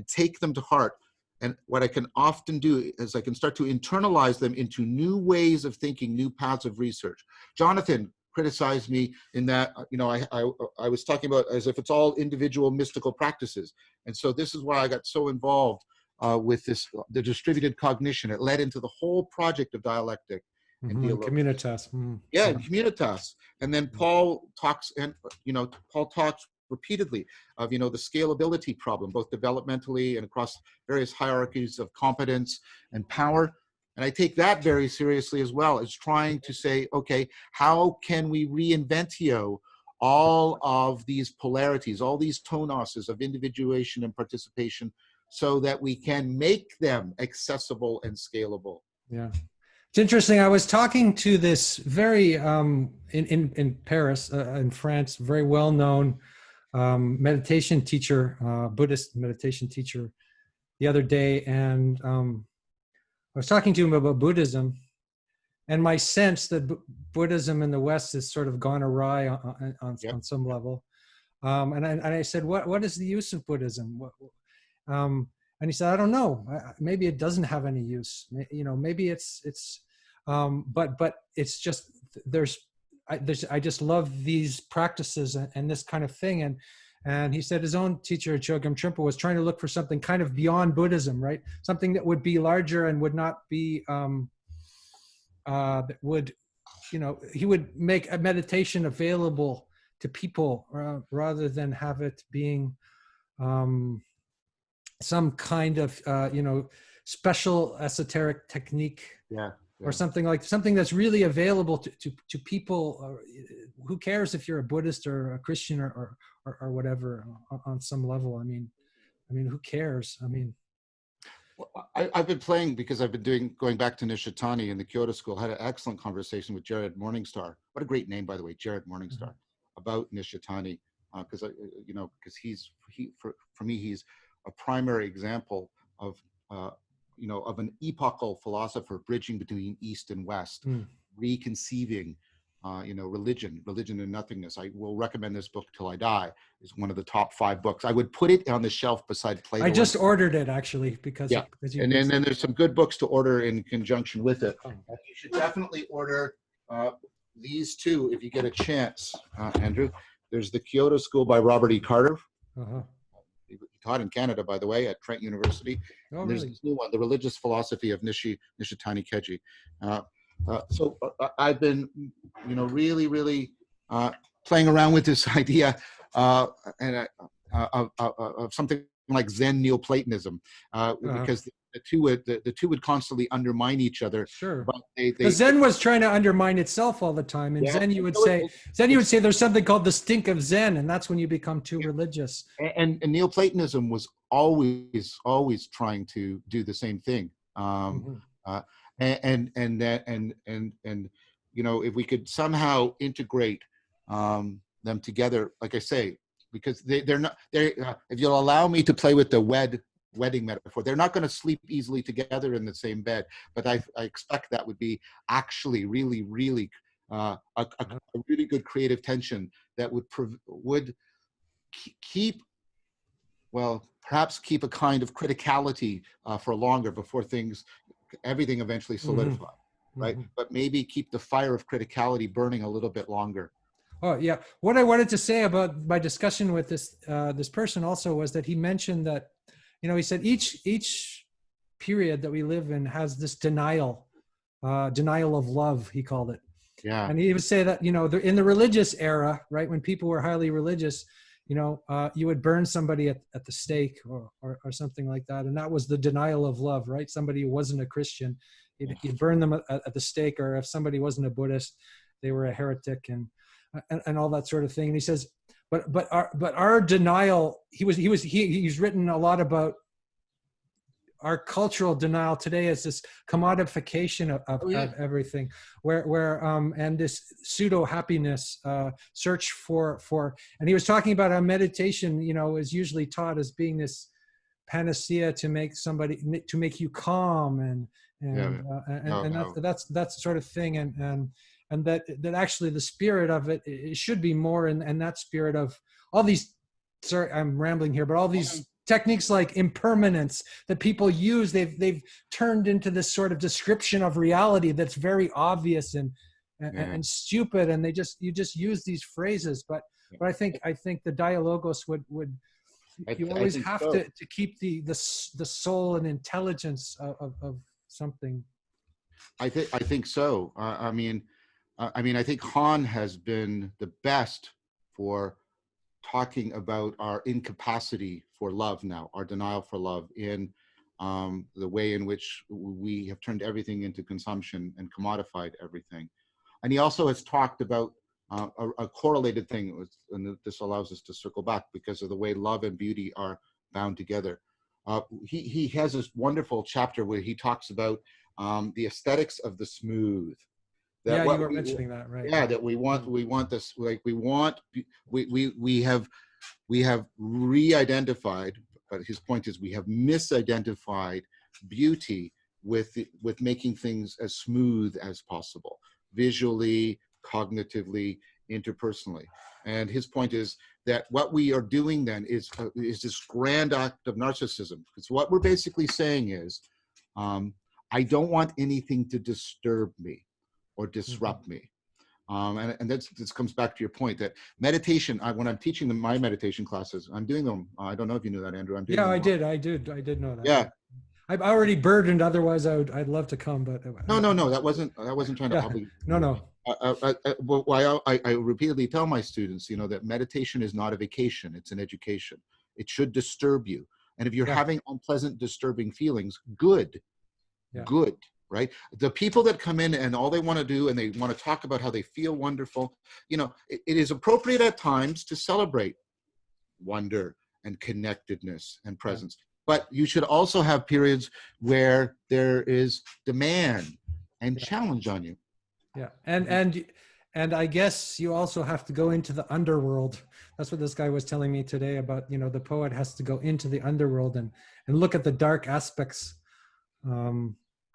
take them to heart, and what I can often do is I can start to internalize them into new ways of thinking, new paths of research. Jonathan criticized me in that, I was talking about as if it's all individual mystical practices. And so this is why I got so involved with the distributed cognition. It led into the whole project of dialectic and communitas. Yeah, and communitas. And then Paul talks, repeatedly of, the scalability problem, both developmentally and across various hierarchies of competence and power. And I take that very seriously as well, as trying to say, okay, how can we reinventio all of these polarities, all these tonoses of individuation and participation, so that we can make them accessible and scalable. Yeah. It's interesting. I was talking to this very, in Paris, in France, very well-known meditation teacher, Buddhist meditation teacher, the other day. And I was talking to him about Buddhism, and my sense that Buddhism in the West has sort of gone awry on some level. And I said, what is the use of Buddhism? And he said, I don't know. Maybe it doesn't have any use. Maybe but it's just, I just love these practices and this kind of thing. And he said his own teacher, Chogyam Trungpa, was trying to look for something kind of beyond Buddhism, right? Something that would be larger and would not be, that would, he would make a meditation available to people rather than have it being some kind of, special esoteric technique. Yeah. Or something that's really available to people. Who cares if you're a Buddhist or a Christian or whatever on some level? I mean, who cares? Well, I've been playing, because I've been going back to Nishitani in the Kyoto School. Had an excellent conversation with Jared Morningstar. What a great name, by the way, Jared Morningstar, about Nishitani, because for me he's a primary example of of an epochal philosopher bridging between East and West, reconceiving, religion and nothingness. I will recommend this book till I die. It's one of the top 5 books. I would put it on the shelf beside Plato. I just ordered it, actually, because and then there's some good books to order in conjunction with it. You should definitely order these two if you get a chance, Andrew. There's the Kyoto School by Robert E. Carter. He taught in Canada, by the way, at Trent University. Oh, and there's really? this new one, The Religious Philosophy of Nishitani Keiji. So I've been, really, really playing around with this idea of something like Zen Neoplatonism, because the two would constantly undermine each other. Sure. But Zen was trying to undermine itself all the time, and Zen you would say there's something called the stink of Zen, and that's when you become too religious. And Neoplatonism was always trying to do the same thing. And if we could somehow integrate them together, like I say, because if you'll allow me to play with the wedding metaphor, they're not going to sleep easily together in the same bed, but I expect that would be actually really, really a really good creative tension that would keep, perhaps keep a kind of criticality for longer before everything eventually solidify, right? But maybe keep the fire of criticality burning a little bit longer. Oh yeah. What I wanted to say about my discussion with this person also was that he mentioned that, he said each period that we live in has this denial of love, he called it. Yeah. And he would say that, in the religious era, right, when people were highly religious, you would burn somebody at the stake or something like that. And that was the denial of love, right? Somebody who wasn't a Christian, you'd burn them at the stake, or if somebody wasn't a Buddhist, they were a heretic and all that sort of thing. And he says, but our denial, he's written a lot about our cultural denial today is this commodification of everything, where and this pseudo happiness, search for, and he was talking about how meditation, is usually taught as being this panacea to make you calm that's sort of thing, and that actually the spirit of it should be more in that spirit of all these. Sorry, I'm rambling here, but all these techniques like impermanence that people use, they've turned into this sort of description of reality that's very obvious and stupid, and you just use these phrases. But I think the dialogos would you always have to keep the soul and intelligence of something. I think so. I think Han has been the best for talking about our incapacity for love now, our denial for love in the way in which we have turned everything into consumption and commodified everything. And he also has talked about a correlated thing, and this allows us to circle back because of the way love and beauty are bound together. He has this wonderful chapter where he talks about the aesthetics of the smooth. That you were mentioning that, right? Yeah, that we want this, like we have re-identified, but his point is we have misidentified beauty with making things as smooth as possible, visually, cognitively, interpersonally. And his point is that what we are doing then is this grand act of narcissism. Because what we're basically saying is, I don't want anything to disturb me or disrupt me. And this comes back to your point that meditation, when I'm teaching my meditation classes, I'm doing them. I don't know if you knew that, Andrew. I'm doing them. I did know that. Yeah. I'm already burdened. Otherwise, I'd love to come, but No. That wasn't trying to. No. I repeatedly tell my students, that meditation is not a vacation; it's an education. It should disturb you, and if you're having unpleasant, disturbing feelings, good. Right? The people that come in and all they want to do, and they want to talk about how they feel wonderful, it is appropriate at times to celebrate wonder and connectedness and presence. But you should also have periods where there is demand and challenge on you. Yeah. And I guess you also have to go into the underworld. That's what this guy was telling me today about, the poet has to go into the underworld and look at the dark aspects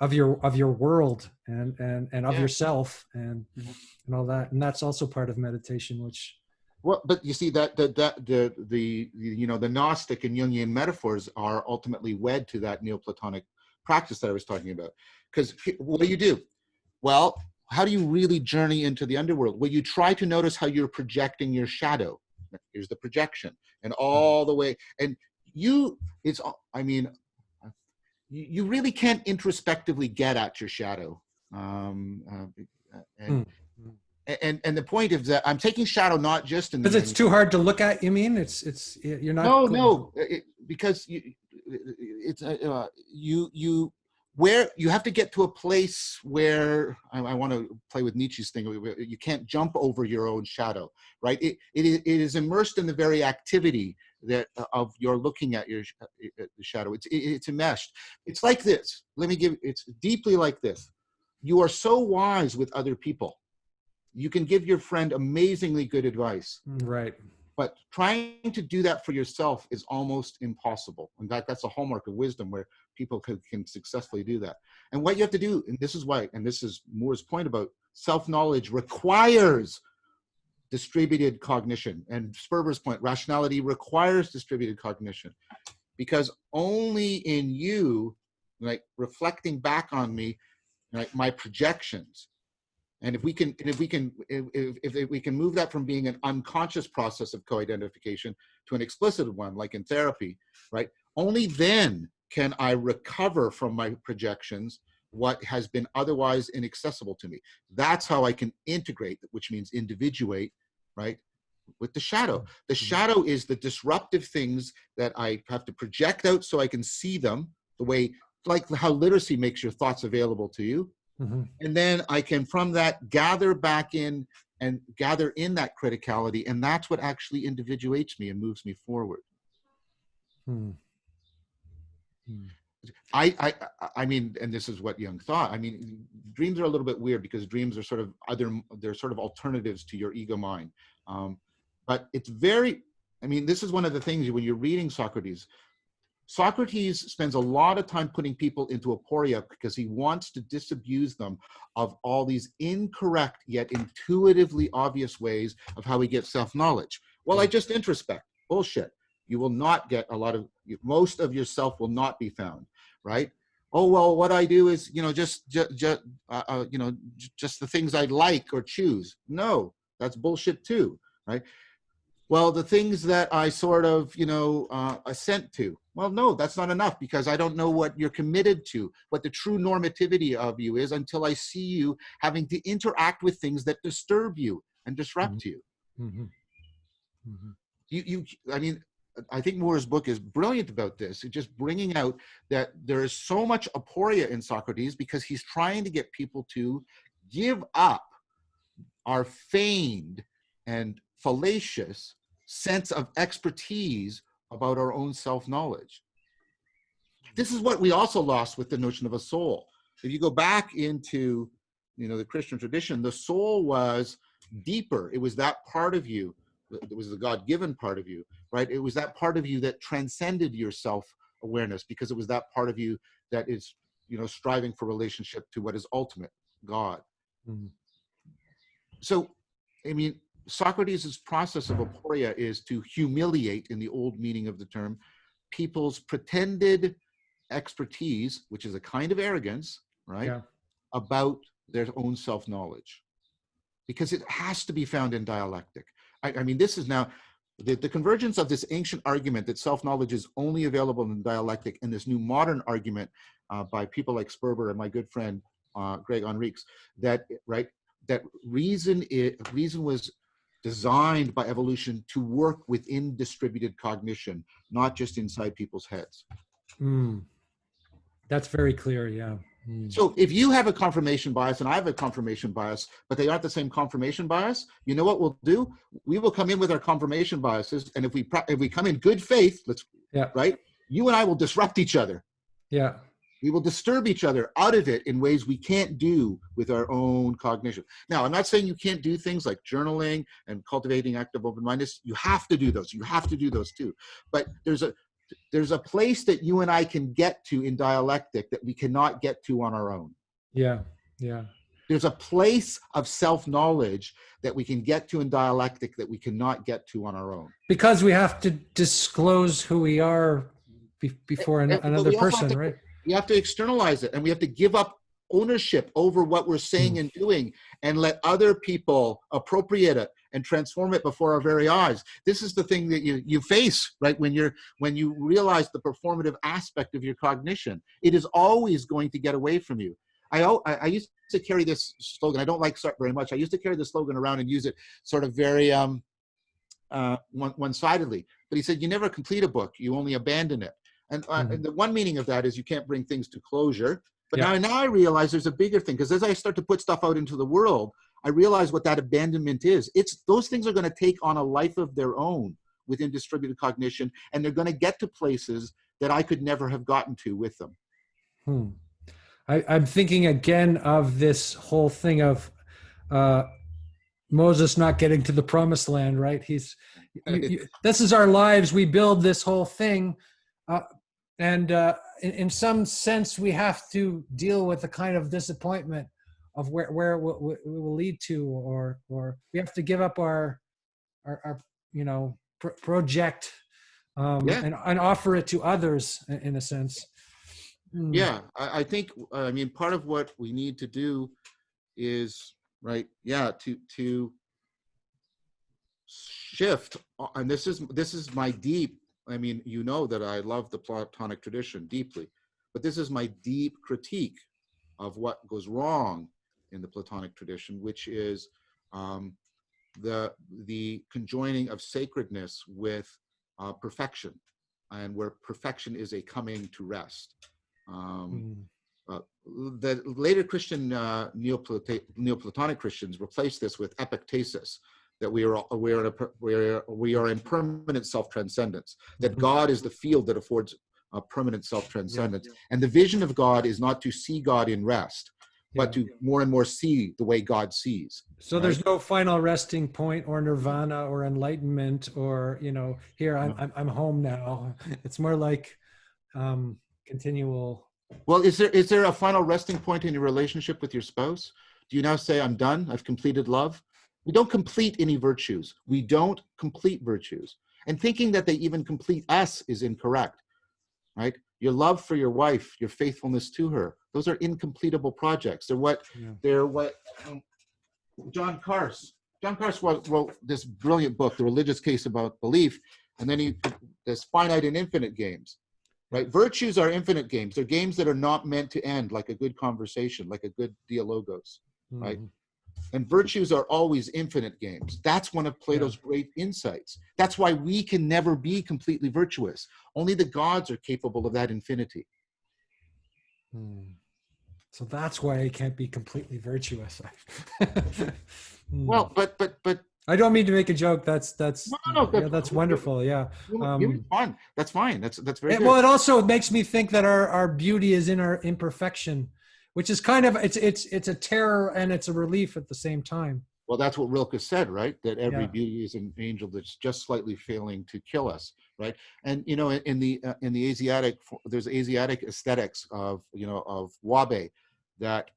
of your world and of yourself and all that. And that's also part of meditation, which. Well, but you see that the Gnostic and Jungian metaphors are ultimately wed to that Neoplatonic practice that I was talking about. Because what do? Well, how do you really journey into the underworld? Well, you try to notice how you're projecting your shadow. Here's the projection, and all the way, and you really can't introspectively get at your shadow. And the point is that I'm taking shadow not just in because it's too hard to look at. You mean it's you're not because where you have to get to a place where I want to play with Nietzsche's thing. You can't jump over your own shadow, right? It is immersed in the very activity that of your looking at your the shadow. It's enmeshed. It's like this. It's deeply like this. You are so wise with other people. You can give your friend amazingly good advice. Right. But trying to do that for yourself is almost impossible. In fact, that's a hallmark of wisdom where people can successfully do that. And what you have to do, and this is why, and this is Moore's point about self-knowledge requires distributed cognition. And Sperber's point, rationality requires distributed cognition. Because only in you, like reflecting back on me, like my projections, and if we can move that from being an unconscious process of co-identification to an explicit one, like in therapy, right? Only then can I recover from my projections what has been otherwise inaccessible to me. That's how I can integrate, which means individuate, right? With the shadow. The shadow is the disruptive things that I have to project out so I can see them, the way, like how literacy makes your thoughts available to you. And then I can, from that, gather back in and gather in that criticality. And that's what actually individuates me and moves me forward. I mean, and this is what Jung thought. I mean, dreams are a little bit weird because dreams are they're sort of alternatives to your ego mind. But it's this is one of the things when you're reading Socrates. Socrates spends a lot of time putting people into aporia because he wants to disabuse them of all these incorrect yet intuitively obvious ways of how we get self-knowledge. Well, I just introspect. Bullshit. You will not get most of yourself will not be found, right? Oh, well, what I do is, just the things I like or choose. No, that's bullshit too, right? Well, the things that I sort of, assent to. Well, no, that's not enough because I don't know what you're committed to, what the true normativity of you is until I see you having to interact with things that disturb you and disrupt you. I mean, I think Moore's book is brilliant about this. It's just bringing out that there is so much aporia in Socrates because he's trying to get people to give up our feigned and fallacious sense of expertise about our own self-knowledge. This is what we also lost with the notion of a soul. If you go back into, the Christian tradition, the soul was deeper. It was that part of you. It was the God-given part of you, right? It was that part of you that transcended your self-awareness because it was that part of you that is, striving for relationship to what is ultimate, God. Mm-hmm. So, I mean, Socrates' process of aporia is to humiliate, in the old meaning of the term, people's pretended expertise, which is a kind of arrogance, right, about their own self-knowledge. Because it has to be found in dialectic. I mean, this is now the convergence of this ancient argument that self-knowledge is only available in dialectic and this new modern argument by people like Sperber and my good friend Greg Henriques, that reason was designed by evolution to work within distributed cognition, not just inside people's heads. That's very clear, yeah. So if you have a confirmation bias and I have a confirmation bias, but they aren't the same confirmation bias, you know what we'll do? We will come in with our confirmation biases, and if we come in good faith, right? You and I will disrupt each other. Yeah. We will disturb each other out of it in ways we can't do with our own cognition. Now, I'm not saying you can't do things like journaling and cultivating active open-mindedness. You have to do those. You have to do those too. But there's a place that you and I can get to in dialectic that we cannot get to on our own. Yeah. There's a place of self-knowledge that we can get to in dialectic that we cannot get to on our own. Because we have to disclose who we are before another person, right? We have to externalize it, and we have to give up ownership over what we're saying and doing and let other people appropriate it and transform it before our very eyes. This is the thing that you face, right? When you realize the performative aspect of your cognition, it is always going to get away from you. I used to carry this slogan. I don't like Sartre very much. I used to carry the slogan around and use it sort of very one-sidedly. But he said, you never complete a book, you only abandon it. And the one meaning of that is you can't bring things to closure. But now I realize there's a bigger thing, because as I start to put stuff out into the world, I realize what that abandonment is. Those things are going to take on a life of their own within distributed cognition, and they're going to get to places that I could never have gotten to with them. I'm thinking again of this whole thing of Moses not getting to the promised land, right? This is our lives. We build this whole thing. And in some sense, we have to deal with the kind of disappointment of where it will lead to, or we have to give up our project and offer it to others in a sense. Yeah, I think, part of what we need to do is, to shift, and this is my deep, that I love the Platonic tradition deeply, but this is my deep critique of what goes wrong in the Platonic tradition, which is the conjoining of sacredness with perfection, and where perfection is a coming to rest. The later Christian Neoplatonic Christians replaced this with epictasis, that we are in permanent self-transcendence, that God is the field that affords permanent self-transcendence. And the vision of God is not to see God in rest, but to more and more see the way God sees. So there's no final resting point or nirvana or enlightenment or, here I'm home now. It's more like continual. Well, is there a final resting point in your relationship with your spouse? Do you now say, I'm done, I've completed love? We don't complete any virtues. We don't complete virtues. And thinking that they even complete us is incorrect, right? Your love for your wife, your faithfulness to her, those are incompletable projects. They're what John Carse wrote this brilliant book, The Religious Case About Belief, and then there's finite and infinite games, right? Virtues are infinite games. They're games that are not meant to end, like a good conversation, like a good dialogos, right? And virtues are always infinite games. That's one of Plato's great insights. That's why we can never be completely virtuous. Only the gods are capable of that infinity. So that's why I can't be completely virtuous. Well, but I don't mean to make a joke. That's no, that's wonderful. Yeah. You're fine. That's fine. That's very good. Well, it also makes me think that our beauty is in our imperfection, which is kind of it's a terror and it's a relief at the same time. Well, that's what Rilke said, right? That every beauty is an angel that's just slightly failing to kill us, right? And you know, in the Asiatic, there's Asiatic aesthetics of Wabe, that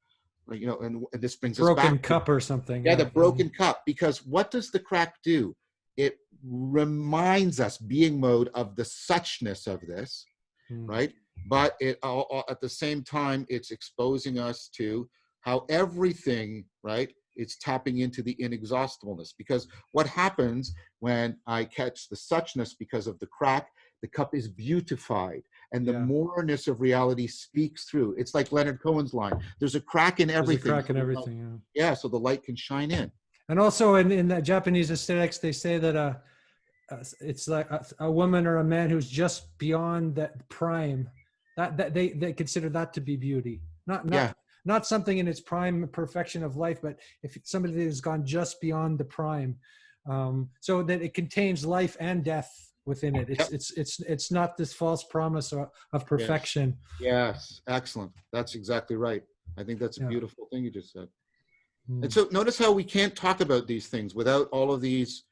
and this brings us back broken cup or something. Yeah, the broken cup. Because what does the crack do? It reminds us, being mode, of the suchness of this, right? But it at the same time, it's exposing us to how everything, right? It's tapping into the inexhaustibleness. Because what happens when I catch the suchness because of the crack, the cup is beautified. And the moreness of reality speaks through. It's like Leonard Cohen's line. There's a crack in everything. There's a crack in everything, yeah, so the light can shine in. And also in the Japanese aesthetics, they say that it's like a woman or a man who's just beyond that prime. That they consider that to be beauty. Not something in its prime perfection of life, but if somebody that has gone just beyond the prime, so that it contains life and death within it. It's not this false promise of perfection. Yes, excellent. That's exactly right. I think that's a beautiful thing you just said. And so notice how we can't talk about these things without all of these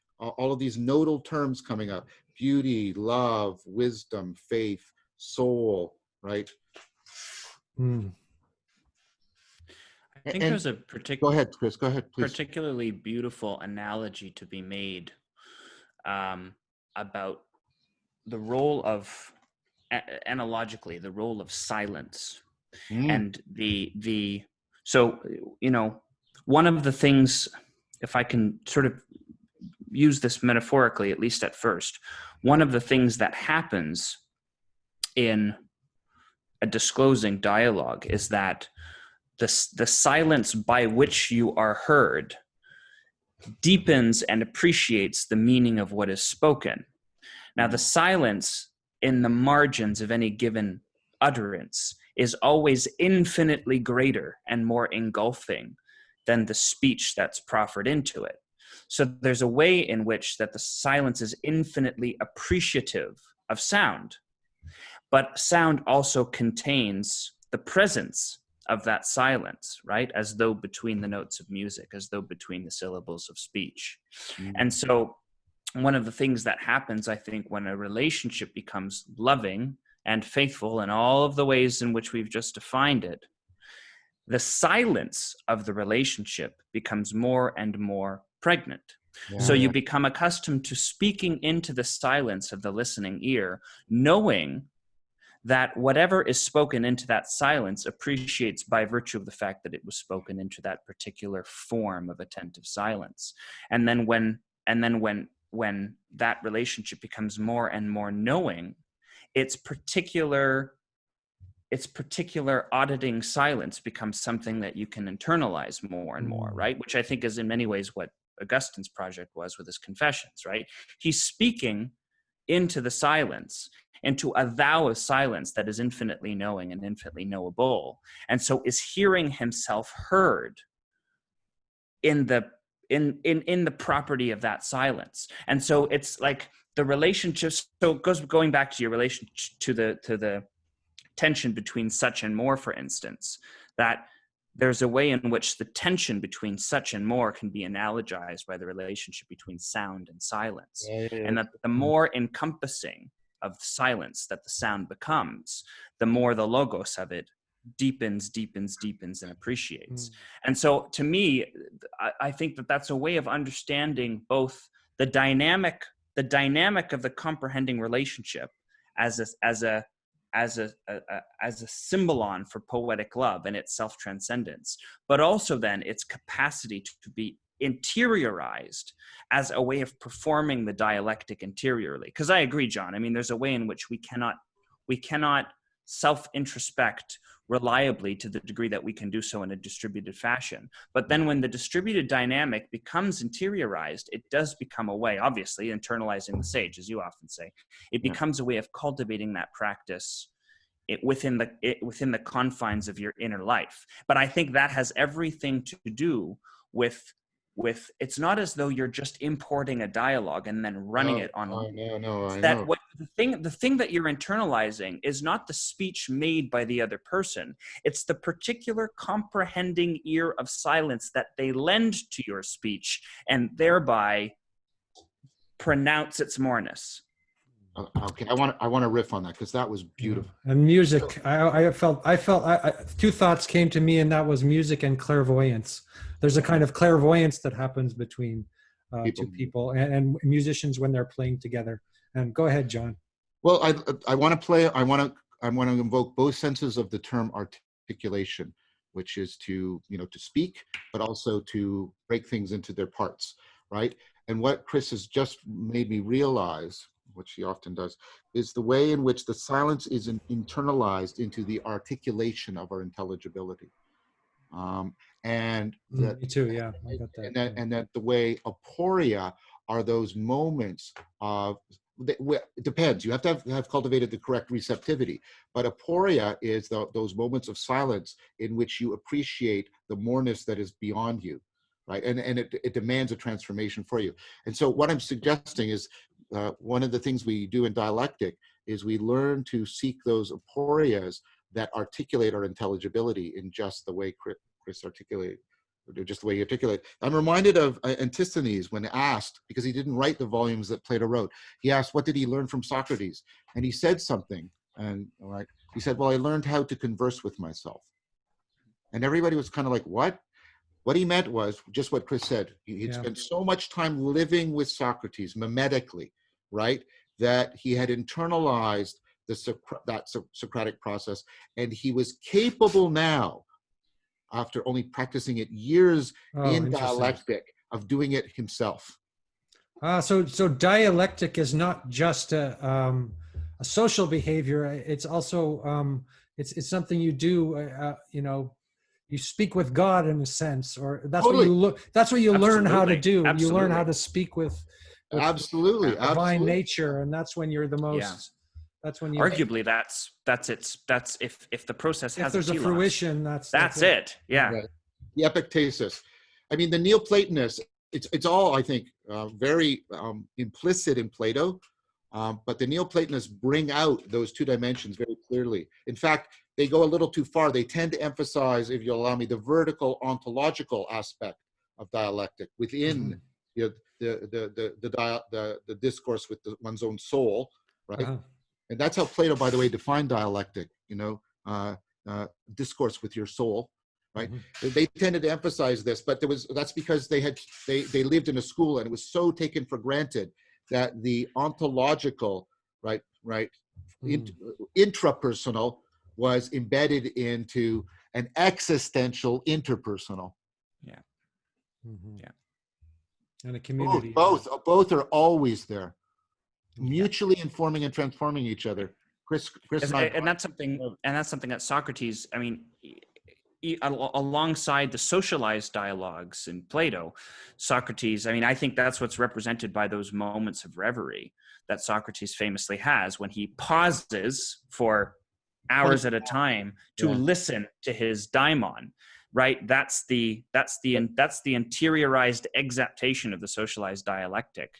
nodal terms coming up: beauty, love, wisdom, faith, soul, right? I think there's a particular. Go ahead, Chris. Go ahead, please. Particularly beautiful analogy to be made about the role of, analogically, the role of silence, and so one of the things, if I can sort of use this metaphorically, at least at first, one of the things that happens in a disclosing dialogue is that the silence by which you are heard deepens and appreciates the meaning of what is spoken. Now, the silence in the margins of any given utterance is always infinitely greater and more engulfing than the speech that's proffered into it. So there's a way in which that the silence is infinitely appreciative of sound, but sound also contains the presence of that silence, right? As though between the notes of music, as though between the syllables of speech. And so one of the things that happens, I think, when a relationship becomes loving and faithful in all of the ways in which we've just defined it, the silence of the relationship becomes more and more pregnant. So you become accustomed to speaking into the silence of the listening ear, knowing that whatever is spoken into that silence appreciates by virtue of the fact that it was spoken into that particular form of attentive silence. And then when that relationship becomes more and more knowing, its particular auditing silence becomes something that you can internalize more and more, right? Which I think is in many ways what Augustine's project was with his Confessions, right? He's speaking into the silence, into a thou of silence that is infinitely knowing and infinitely knowable, and so is hearing himself heard in the property of that silence. And so it's like the relationships. So it goes going back to your relation to the tension between such and more, for instance, that there's a way in which the tension between such and more can be analogized by the relationship between sound and silence. And that the more encompassing of silence that the sound becomes, the more the logos of it deepens and appreciates. And so to me, I think that that's a way of understanding both the dynamic of the comprehending relationship as a symbolon for poetic love and its self-transcendence, but also then its capacity to be interiorized as a way of performing the dialectic interiorly. Because I agree, John. I mean, there's a way in which we cannot self-introspect reliably to the degree that we can do so in a distributed fashion. But then when the distributed dynamic becomes interiorized, it does become a way, obviously, internalizing the sage, as you often say. It becomes a way of cultivating that practice within the confines of your inner life. But I think that has everything to do with it's not as though you're just importing a dialogue and then running it on. I know. The thing that you're internalizing is not the speech made by the other person. It's the particular comprehending ear of silence that they lend to your speech and thereby pronounce its moreness. Okay, I want to riff on that because that was beautiful. And music, I felt two thoughts came to me, and that was music and clairvoyance. There's a kind of clairvoyance that happens between two people and musicians when they're playing together. And go ahead, John. Well, I want to invoke both senses of the term articulation, which is to speak, but also to break things into their parts, right? And what Chris has just made me realize, which he often does, is the way in which the silence is internalized into the articulation of our intelligibility. Me too, yeah, I got that. And that the way aporia are those moments of, it depends, you have to have cultivated the correct receptivity, but aporia is those moments of silence in which you appreciate the moreness that is beyond you, right? And it demands a transformation for you. And so what I'm suggesting is, one of the things we do in dialectic is we learn to seek those aporias that articulate our intelligibility in just the way Chris articulated, or just the way he articulated. I'm reminded of Antisthenes when asked, because he didn't write the volumes that Plato wrote, he asked, what did he learn from Socrates? And he said something, and he said, well, I learned how to converse with myself. And everybody was kind of like, what? What he meant was just what Chris said. He'd spent so much time living with Socrates mimetically, right, that he had internalized that Socratic process, and he was capable now, after only practicing it years in dialectic, of doing it himself. So dialectic is not just a social behavior. It's also it's something you do. You speak with God in a sense, or that's what you look. That's what you learn how to do. Absolutely. You learn how to speak with divine nature, and that's when you're the most. Yeah. That's when you. Arguably, that's if the process has. If there's a fruition, that's it. Yeah. Right. The epictasis. I mean, the Neoplatonists. It's all, I think, very implicit in Plato, but the Neoplatonists bring out those two dimensions very clearly. In fact, they go a little too far. They tend to emphasize, if you'll allow me, the vertical ontological aspect of dialectic within the discourse with one's own soul, right? And that's how Plato, by the way, defined dialectic. Discourse with your soul, right? They tended to emphasize this, but that's because they lived in a school, and it was so taken for granted that the ontological, intrapersonal was embedded into an existential interpersonal. Yeah. Yeah. And a community. Both are always there, mutually informing and transforming each other. Chris and that's something that Socrates, I mean, alongside the socialized dialogues in Plato, Socrates, I mean, I think that's what's represented by those moments of reverie that Socrates famously has when he pauses for hours at a time to listen to his daimon, right? That's the interiorized exaptation of the socialized dialectic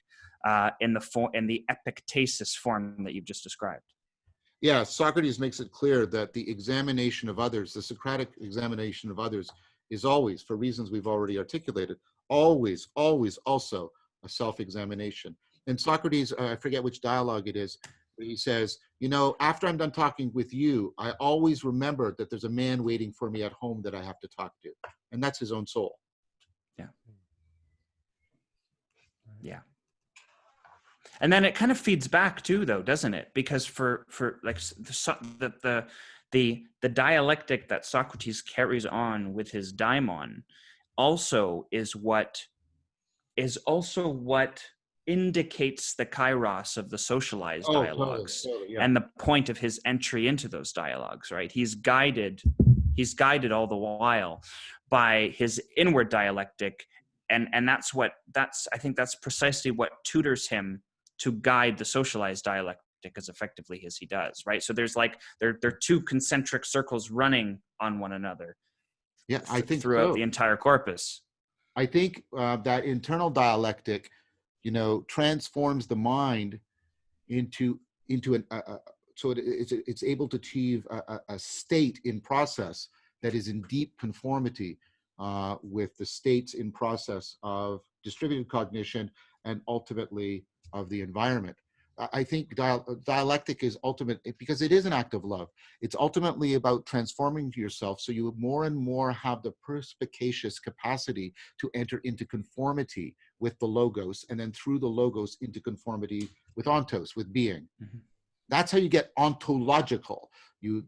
in the epictasis form that you've just described. Yeah, Socrates makes it clear that the examination of others, the Socratic examination of others, is always, for reasons we've already articulated, always also a self-examination. And Socrates, I forget which dialogue it is, but he says, after I'm done talking with you, I always remember that there's a man waiting for me at home that I have to talk to. And that's his own soul. Yeah. Yeah. And then it kind of feeds back too, though, doesn't it? Because for like the dialectic that Socrates carries on with his daimon also is what indicates the kairos of the socialized dialogues, Totally, yeah. and the point of his entry into those dialogues, right? He's guided all the while by his inward dialectic, and I think that's precisely what tutors him to guide the socialized dialectic as effectively as he does, right? So there's like there are two concentric circles running on one another. Yeah, I think throughout so. the entire corpus. I think that internal dialectic, transforms the mind into so it's able to achieve a state in process that is in deep conformity with the states in process of distributed cognition and ultimately of the environment. I think dialectic is ultimate because it is an act of love. It's ultimately about transforming yourself so you more and more have the perspicacious capacity to enter into conformity with the logos, and then through the logos into conformity with ontos, with being. Mm-hmm. That's how you get ontological. You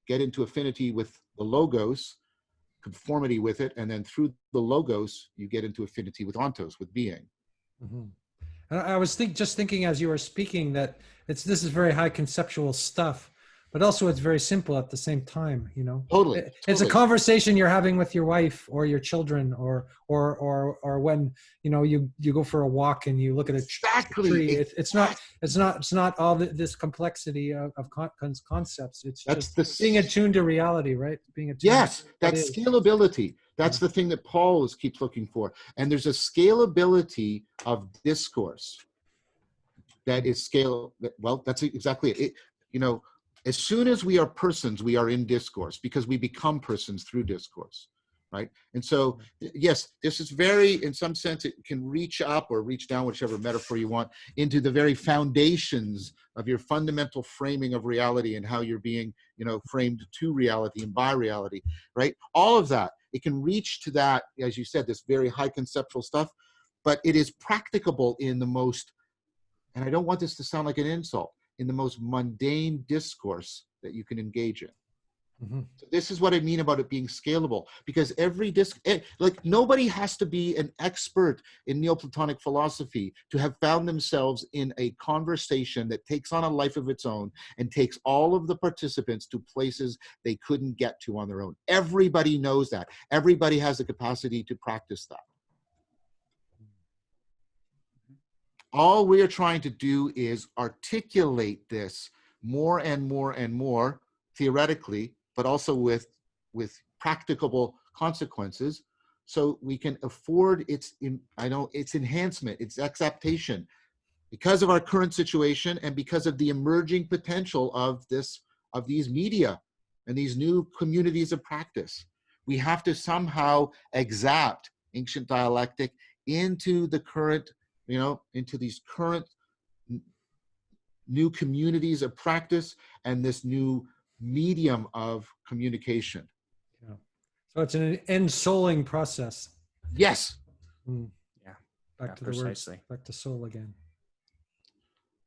get into affinity with the logos, conformity with it, and then through the logos you get into affinity with ontos, with being. Mm-hmm. I was just thinking as you were speaking that this is very high conceptual stuff, but also it's very simple at the same time. Totally. It's a conversation you're having with your wife or your children, or when you go for a walk and you look at a tree. It's not all this complexity of concepts. It's just being attuned to reality, right? Being attuned. Yes, that's scalability. That's the thing that Paul keeps looking for. And there's a scalability of discourse that is scalable. Well, that's exactly it. As soon as we are persons, we are in discourse because we become persons through discourse, right? And so, yes, this is very, in some sense, it can reach up or reach down, whichever metaphor you want, into the very foundations of your fundamental framing of reality and how you're being, framed to reality and by reality, right? All of that, it can reach to that, as you said, this very high conceptual stuff, but it is practicable in the most, and I don't want this to sound like an insult, in the most mundane discourse that you can engage in. Mm-hmm. So this is what I mean about it being scalable, because nobody has to be an expert in Neoplatonic philosophy to have found themselves in a conversation that takes on a life of its own and takes all of the participants to places they couldn't get to on their own. Everybody knows that. Everybody has the capacity to practice that. All we are trying to do is articulate this more and more and more theoretically, but also with practicable consequences, so we can afford its enhancement, its acceptation, because of our current situation and because of the emerging potential of these media and these new communities of practice. We have to somehow exact ancient dialectic into the current, into these current new communities of practice and this new medium of communication. Yeah. So it's an ensouling process. Yes. Mm. Yeah. Back to precisely. The word, back to soul again.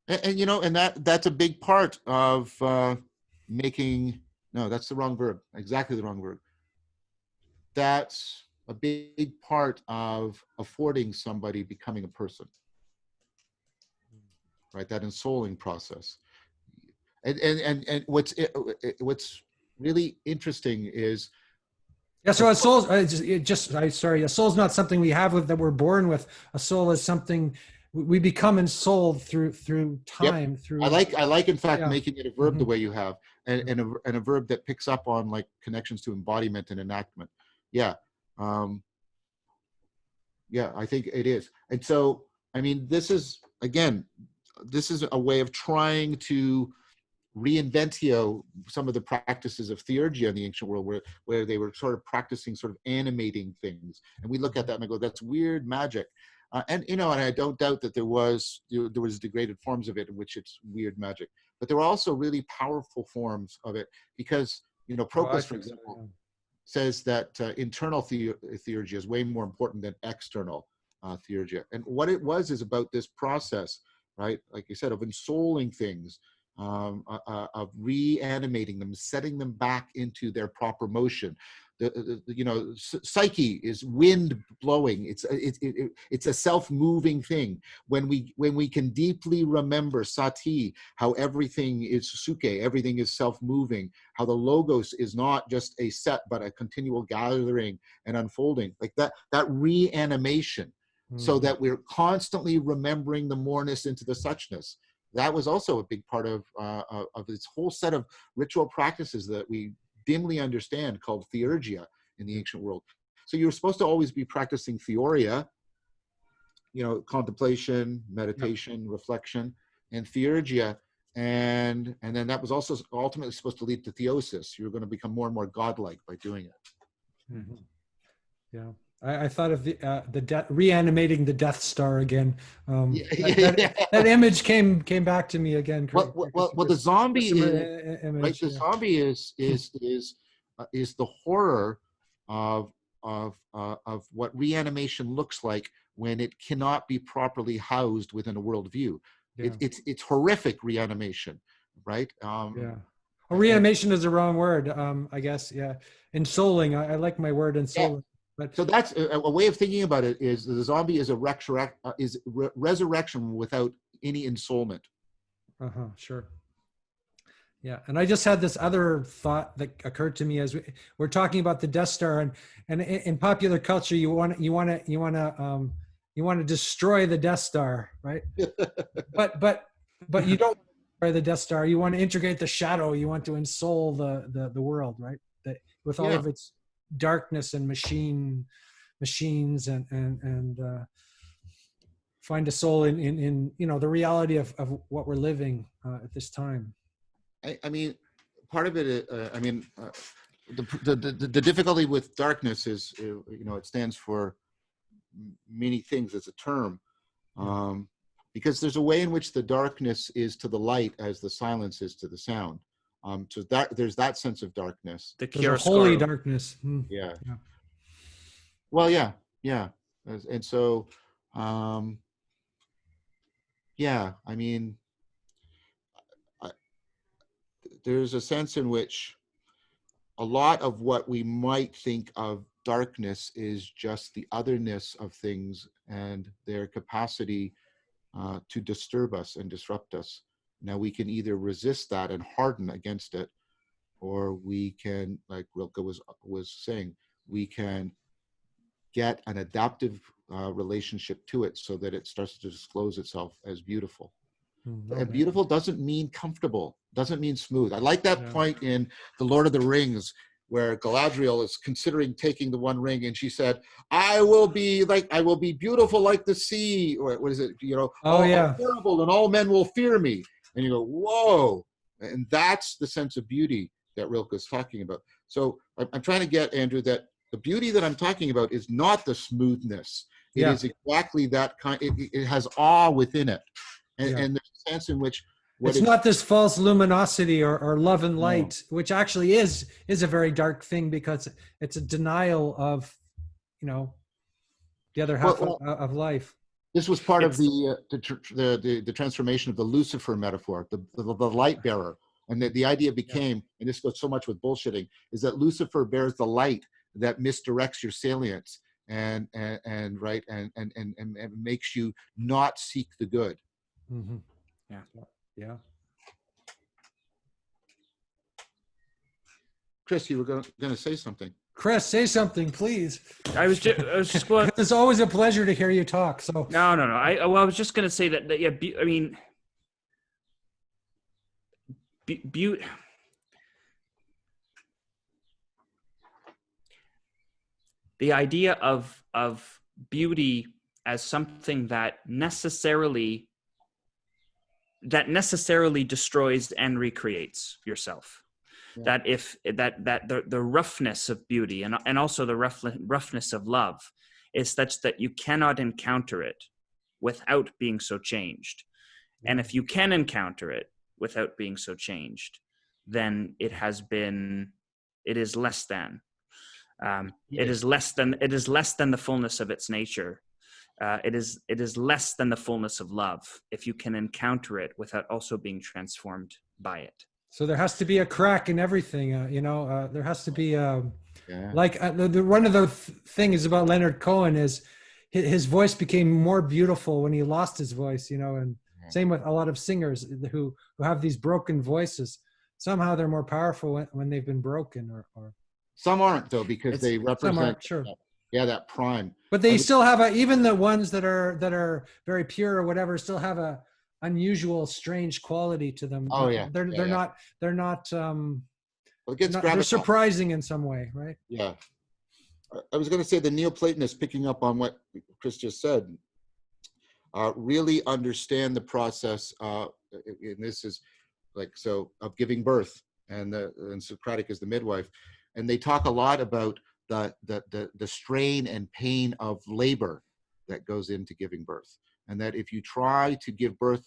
And that's a big part of making. No, that's the wrong verb. Exactly the wrong verb. That's a big part of affording somebody becoming a person. Right, that ensouling process. And what's really interesting is, so a soul, a soul is not something we have that we're born with. A soul is something we become ensouled through time. Yep. Through I like in fact making it a verb the way you have, and a verb that picks up on like connections to embodiment and enactment. I think it is. And so this is a way of trying to Reinventio some of the practices of theurgia in the ancient world, where they were sort of practicing sort of animating things, and we look at that and I go, that's weird magic, and I don't doubt that there was degraded forms of it in which it's weird magic, but there were also really powerful forms of it, because Proclus, for example, says that internal theurgia is way more important than external theurgia, and what it is about this process, right, like you said, of ensouling things, of reanimating them, setting them back into their proper motion. psyche is wind blowing. It's a self-moving thing. When we can deeply remember sati, how everything is suke, everything is self-moving, how the logos is not just a set but a continual gathering and unfolding, like that reanimation, so that we're constantly remembering the moreness into the suchness. That was also a big part of this whole set of ritual practices that we dimly understand, called theurgia in the ancient world. So you're supposed to always be practicing theoria, contemplation, meditation, reflection, and theurgia, and then that was also ultimately supposed to lead to theosis. You're going to become more and more godlike by doing it. Mm-hmm. Yeah. I thought of reanimating the Death Star again. That image came back to me again. Well, the zombie is image, right. The zombie is the horror of what reanimation looks like when it cannot be properly housed within a worldview. Yeah. It's horrific reanimation, right? Well, reanimation is the wrong word, I guess. Yeah, ensouling. I like my word ensouling. Yeah. But, so that's a way of thinking about it, is the zombie is resurrection without any ensoulment. Sure. Yeah, and I just had this other thought that occurred to me as we're talking about the Death Star, and in popular culture, you want to destroy the Death Star, right? but you don't destroy the Death Star. You want to integrate the shadow. You want to ensoul the world, right? That with all of its darkness and machines and find a soul in the reality of what we're living at this time. I mean, part of it, the difficulty with darkness is, it stands for many things as a term, because there's a way in which the darkness is to the light as the silence is to the sound. So there's that sense of darkness. The holy darkness. Yeah. Well, yeah. And so, there's a sense in which a lot of what we might think of darkness is just the otherness of things and their capacity to disturb us and disrupt us. Now we can either resist that and harden against it, or we can, like Rilke was saying, we can get an adaptive relationship to it so that it starts to disclose itself as beautiful. And beautiful doesn't mean comfortable, doesn't mean smooth. I like that point in The Lord of the Rings, where Galadriel is considering taking the one ring, and she said, I will be beautiful like the sea, or what is it, terrible, and all men will fear me. And you go, whoa. And that's the sense of beauty that Rilke is talking about. So I'm trying to get, Andrew, that the beauty that I'm talking about is not the smoothness. It is exactly that kind. It has awe within it. And there's a sense in which it's not this false luminosity or love and light, which actually is a very dark thing, because it's a denial of, the other half of life. This was part of the transformation of the Lucifer metaphor, the light bearer, and the idea became, and this goes so much with bullshitting, is that Lucifer bears the light that misdirects your salience and makes you not seek the good. Mm-hmm. Yeah. Chris, you were going to say something. Chris, say something, please. I was just going. It's always a pleasure to hear you talk. So no. I was just going to say that beauty. The idea of beauty as something that necessarily destroys and recreates yourself. Yeah. That the roughness of beauty and also the roughness of love is such that you cannot encounter it without being so changed. And if you can encounter it without being so changed, then it is less than. It is less than the fullness of its nature. It is less than the fullness of love if you can encounter it without also being transformed by it. So there has to be a crack in everything, there has to be Like one of the things about Leonard Cohen is his voice became more beautiful when he lost his voice, you know, and same with a lot of singers who have these broken voices. Somehow they're more powerful when they've been broken, or some aren't, though, because they represent that prime. But they still have even the ones that are very pure or whatever still have a unusual, strange quality to them. Oh yeah, they're not well, it gets they're surprising in some way, right? Yeah. I was going to say the Neoplatonists, picking up on what Chris just said, really understand the process, and this is like, so, of giving birth, and Socratic is the midwife, and they talk a lot about the strain and pain of labor that goes into giving birth, and that if you try to give birth,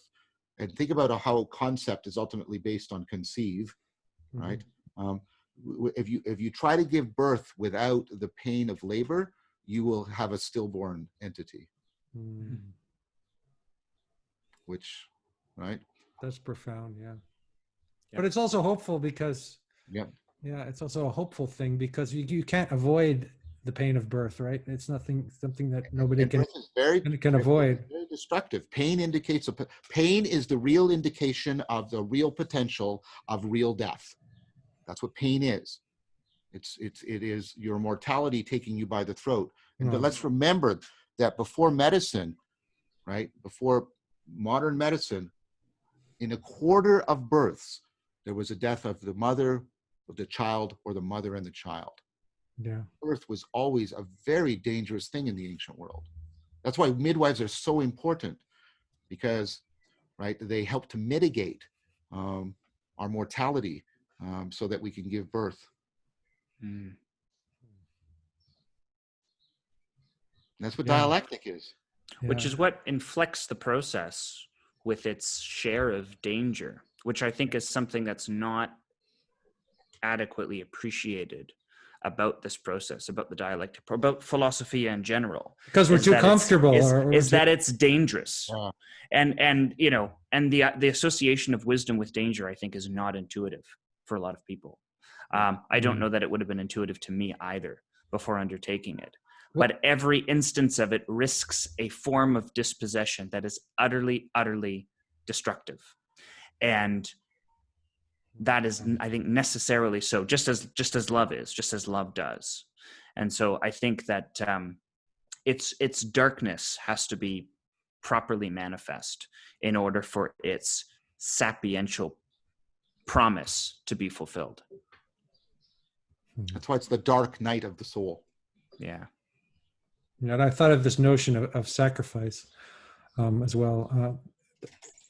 and think about how concept is ultimately based on conceive, right? If you try to give birth without the pain of labor, you will have a stillborn entity. Which, right? That's profound, yeah. But it's also hopeful because, it's also a hopeful thing because you can't avoid the pain of birth, right? It's something that nobody can avoid. Very destructive. Pain indicates pain is the real indication of the real potential of real death. That's what pain is. It is your mortality taking you by the throat. But let's remember that before medicine, right? Before modern medicine, in a quarter of births, there was a death of the mother, of the child, or the mother and the child. Yeah. Birth was always a very dangerous thing in the ancient world. That's why midwives are so important, because, right, they help to mitigate our mortality, so that we can give birth. That's what dialectic is. Which is what inflects the process with its share of danger, which I think is something that's not adequately appreciated about this process, about the dialectic, about philosophy in general. Because we're too comfortable. Is that it's dangerous. And you know, and the association of wisdom with danger, I think, is not intuitive for a lot of people. I don't know that it would have been intuitive to me either before undertaking it. But every instance of it risks a form of dispossession that is utterly, utterly destructive. And that is, I think, necessarily so, just as love is, just as love does. And so I think that its darkness has to be properly manifest in order for its sapiential promise to be fulfilled. That's why it's the dark night of the soul. Yeah. And I thought of this notion of sacrifice as well.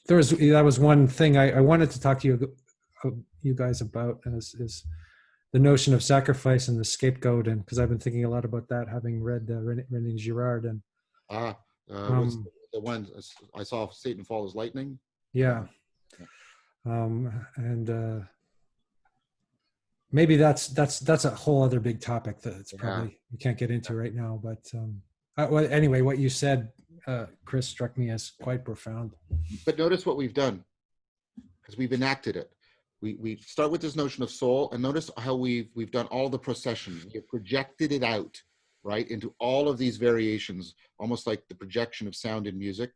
That was one thing I wanted to talk to you guys about is the notion of sacrifice and the scapegoat, and because I've been thinking a lot about that, having read René Girard and what's the one I saw, Satan Fall as Lightning. Yeah. And maybe that's a whole other big topic that it's probably we can't get into right now. But well, anyway, what you said, Chris, struck me as quite profound. But notice what we've done, because we've enacted it. We start with this notion of soul, and notice how we've done all the procession. We've projected it out, right, into all of these variations, almost like the projection of sound in music,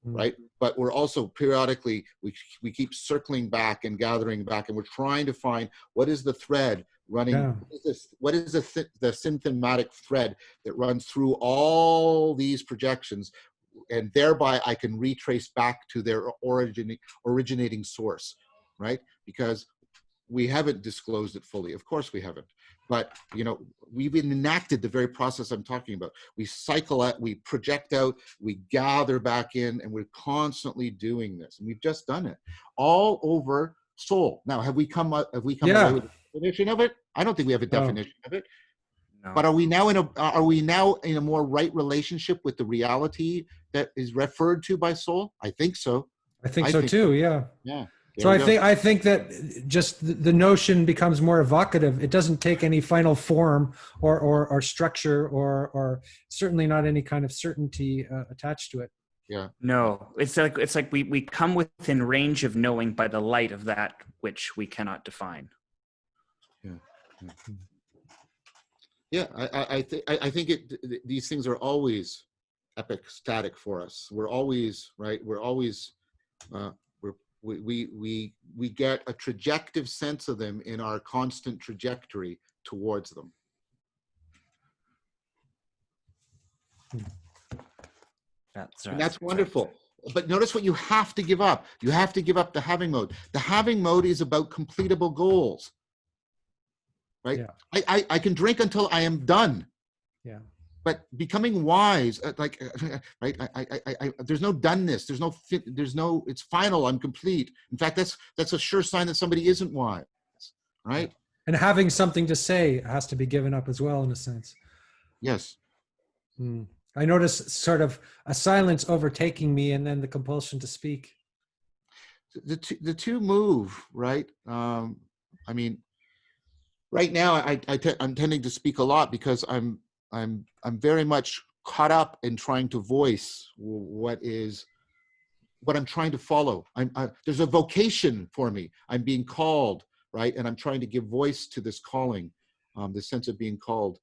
right? But we're also periodically, we keep circling back and gathering back, and we're trying to find what is the thread running, what is the synthematic thread that runs through all these projections, and thereby I can retrace back to their originating source, right? Because we haven't disclosed it fully. Of course we haven't. But, you know, we've enacted the very process I'm talking about. We cycle out, we project out, we gather back in, and we're constantly doing this. And we've just done it all over soul. Now, have we come away with a definition of it? I don't think we have a definition of it. No. But are we now in a more right relationship with the reality that is referred to by soul? I think so. I think so too. Yeah. Yeah. So I think that just the notion becomes more evocative. It doesn't take any final form or structure or certainly not any kind of certainty attached to it. Yeah. No, it's like we come within range of knowing by the light of that which we cannot define. Yeah. Yeah, I think these things are always epistatic for us. We're always right. We're always we get a trajective sense of them in our constant trajectory towards them. And that's wonderful. But notice what you have to give up. You have to give up the having mode. The having mode is about completable goals. Right? Yeah. I can drink until I am done. Yeah. But becoming wise, right? There's no doneness. There's no. It's final. I'm complete. In fact, that's a sure sign that somebody isn't wise, right? And having something to say has to be given up as well, in a sense. Yes. I notice sort of a silence overtaking me, and then the compulsion to speak. The two move, right? I mean, right now I'm tending to speak a lot because I'm very much caught up in trying to voice what I'm trying to follow. There's a vocation for me. I'm being called, right? And I'm trying to give voice to this calling, the sense of being called.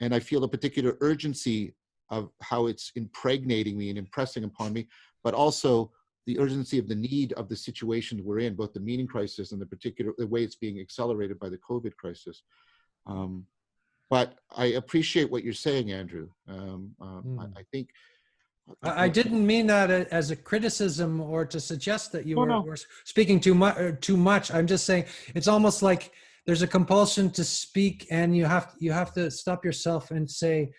And I feel a particular urgency of how it's impregnating me and impressing upon me, but also the urgency of the need of the situation we're in, both the meaning crisis and the way it's being accelerated by the COVID crisis. But I appreciate what you're saying, Andrew. I think I didn't mean that as a criticism or to suggest that you were speaking too much. I'm just saying it's almost like there's a compulsion to speak, and you have to stop yourself and say,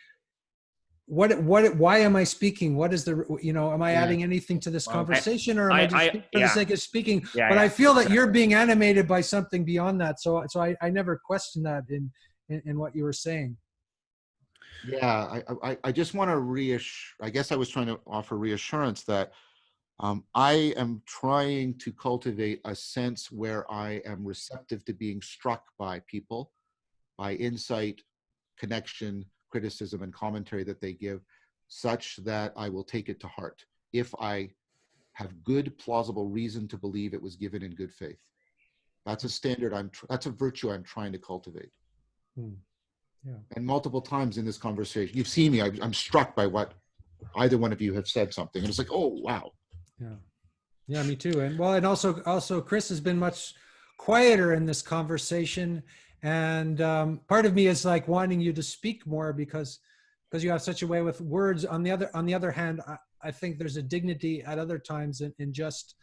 why am I speaking? What is am I adding anything to this conversation, or am I just speaking for the sake of speaking? But I feel that you're being animated by something beyond that. So I never questioned that in what you were saying. Yeah, I just want to I guess I was trying to offer reassurance that I am trying to cultivate a sense where I am receptive to being struck by people, by insight, connection, criticism, and commentary that they give, such that I will take it to heart if I have good, plausible reason to believe it was given in good faith. That's a standard. That's a virtue I'm trying to cultivate. Yeah. And multiple times in this conversation, you've seen me, I'm struck by what either one of you have said something. And it's like, oh, wow. Yeah, me too. And also Chris has been much quieter in this conversation. And part of me is like wanting you to speak more because you have such a way with words. On the other hand, I think there's a dignity at other times in just,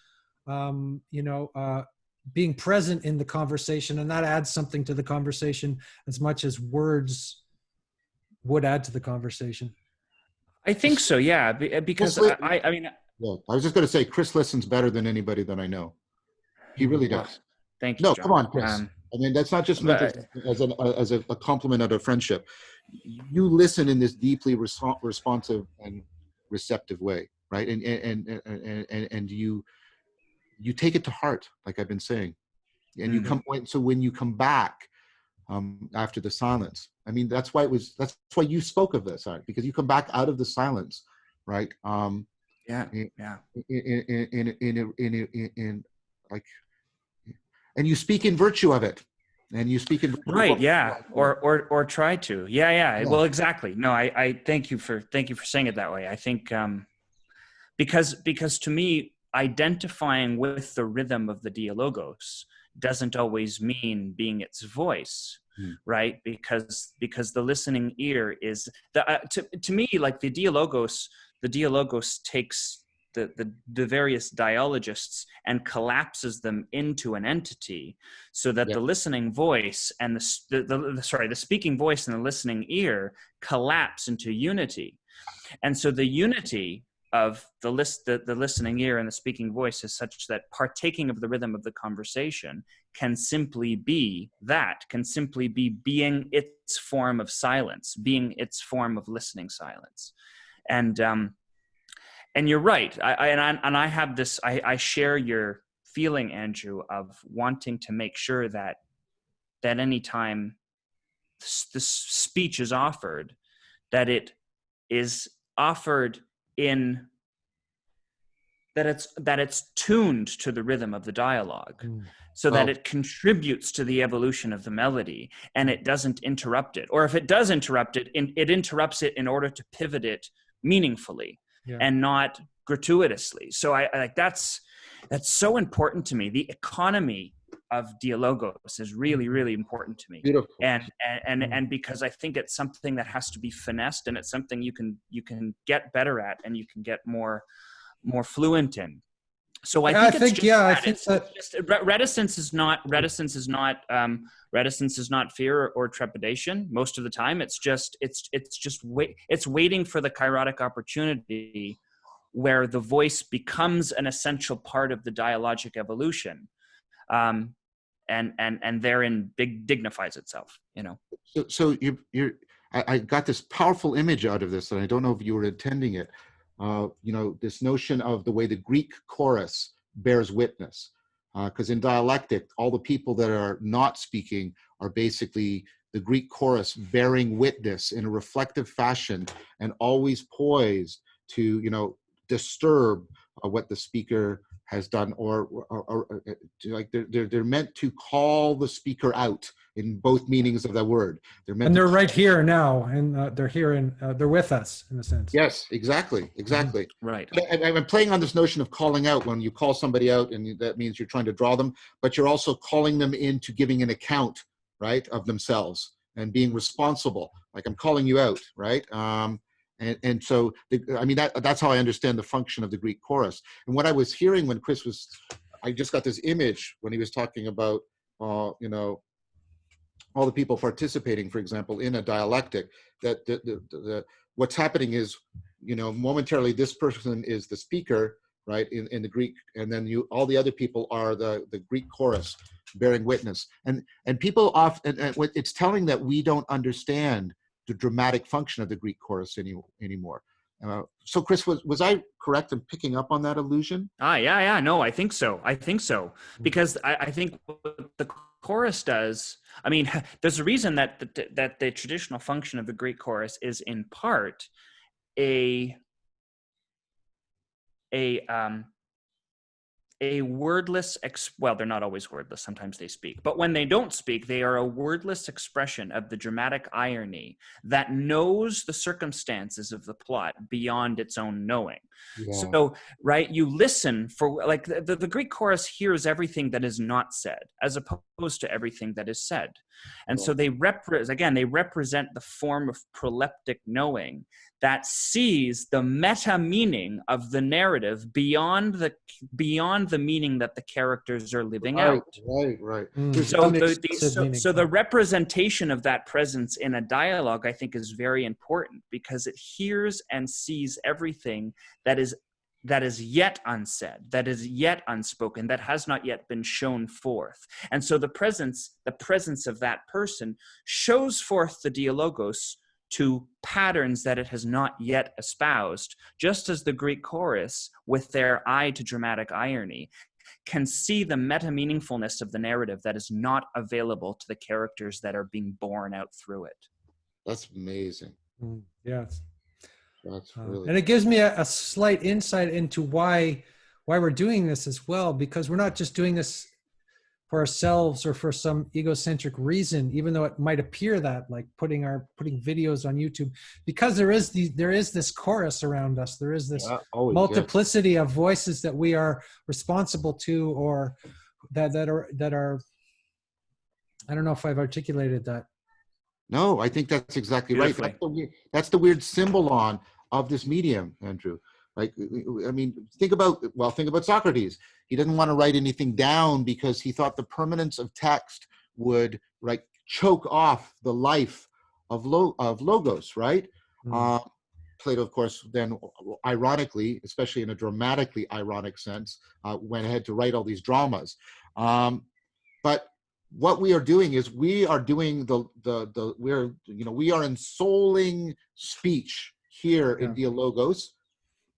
being present in the conversation, and that adds something to the conversation as much as words would add to the conversation. I think so, yeah, because I mean, well, I was just going to say, Chris listens better than anybody that I know. He really does. Thank you, No, John. come on, Chris. I mean, that's not just meant as a compliment of a friendship. You listen in this deeply responsive and receptive way, right? And you take it to heart, like I've been saying, and you come. So when you come back after the silence, I mean, that's why you spoke of this, right? Because you come back out of the silence, right? In and you speak in virtue of it, and you speak in virtue right, yeah, or try to, yeah. Well, exactly. No, I thank you for saying it that way. I think because to me, identifying with the rhythm of the dialogos doesn't always mean being its voice, right? Because the listening ear is to me, like the dialogos takes the various dialogists and collapses them into an entity, so that the listening voice and the speaking voice and the listening ear collapse into unity. And so the unity of the listening ear and the speaking voice is such that partaking of the rhythm of the conversation can simply be being its form of silence, being its form of listening silence. And you're right. I have this. I share your feeling, Andrew, of wanting to make sure that any time this speech is offered, that it is offered in that it's tuned to the rhythm of the dialogue, so that it contributes to the evolution of the melody, and it doesn't interrupt it. Or if it does interrupt it, it interrupts it in order to pivot it meaningfully and not gratuitously. So I like that's so important to me. The economy of dialogos is really, really important to me. Beautiful. And because I think it's something that has to be finessed, and it's something you can get better at, and you can get more fluent in. So I think reticence is not fear or trepidation. Most of the time, it's waiting for the kairotic opportunity where the voice becomes an essential part of the dialogic evolution, and therein dignifies itself. You know. So I got this powerful image out of this, and I don't know if you were intending it. This notion of the way the Greek chorus bears witness. Because in dialectic, all the people that are not speaking are basically the Greek chorus bearing witness in a reflective fashion, and always poised to, disturb what the speaker has done, or like they're meant to call the speaker out in both meanings of that word. They're right here now, and they're here, and they're with us in a sense. Yes, exactly. Right. I'm playing on this notion of calling out. When you call somebody out, and that means you're trying to draw them, but you're also calling them into giving an account, right, of themselves and being responsible. Like, I'm calling you out, right? And so, that's how I understand the function of the Greek chorus. And what I was hearing when Chris I just got this image when he was talking about, all the people participating, for example, in a dialectic, that what's happening is, momentarily this person is the speaker, right, in the Greek, and then all the other people are the Greek chorus bearing witness. And people often, and it's telling that we don't understand the dramatic function of the Greek chorus anymore. So Chris, was I correct in picking up on that illusion? Yeah. No, I think so. Because I think what the chorus does, there's a reason that the traditional function of the Greek chorus is in part a wordless, well, they're not always wordless, sometimes they speak, but when they don't speak, they are a wordless expression of the dramatic irony that knows the circumstances of the plot beyond its own knowing. Yeah. So, right, you listen for, like, the Greek chorus hears everything that is not said, as opposed to everything that is said. And so they represent the form of proleptic knowing that sees the meta meaning of the narrative beyond the meaning that the characters are living out. Right. So the representation of that presence in a dialogue, I think, is very important, because it hears and sees everything that is yet unsaid, that is yet unspoken, that has not yet been shown forth. And so the presence of that person shows forth the dialogos to patterns that it has not yet espoused, just as the Greek chorus, with their eye to dramatic irony, can see the meta-meaningfulness of the narrative that is not available to the characters that are being born out through it. That's amazing. Yes. That's really, and it gives me a slight insight into why we're doing this as well, because we're not just doing this for ourselves or for some egocentric reason, even though it might appear that, like putting videos on YouTube, because there is this chorus around us. There is this multiplicity of voices that we are responsible to, or that are. I don't know if I've articulated that. No, I think that's exactly right. That's the weird symbol of this medium, Andrew. Like, think about Socrates. He didn't want to write anything down because he thought the permanence of text would, like, choke off the life of logos, right? Plato, of course, then ironically, especially in a dramatically ironic sense, went ahead to write all these dramas. But what we are doing is we are doing we are ensouling speech here in dialogos.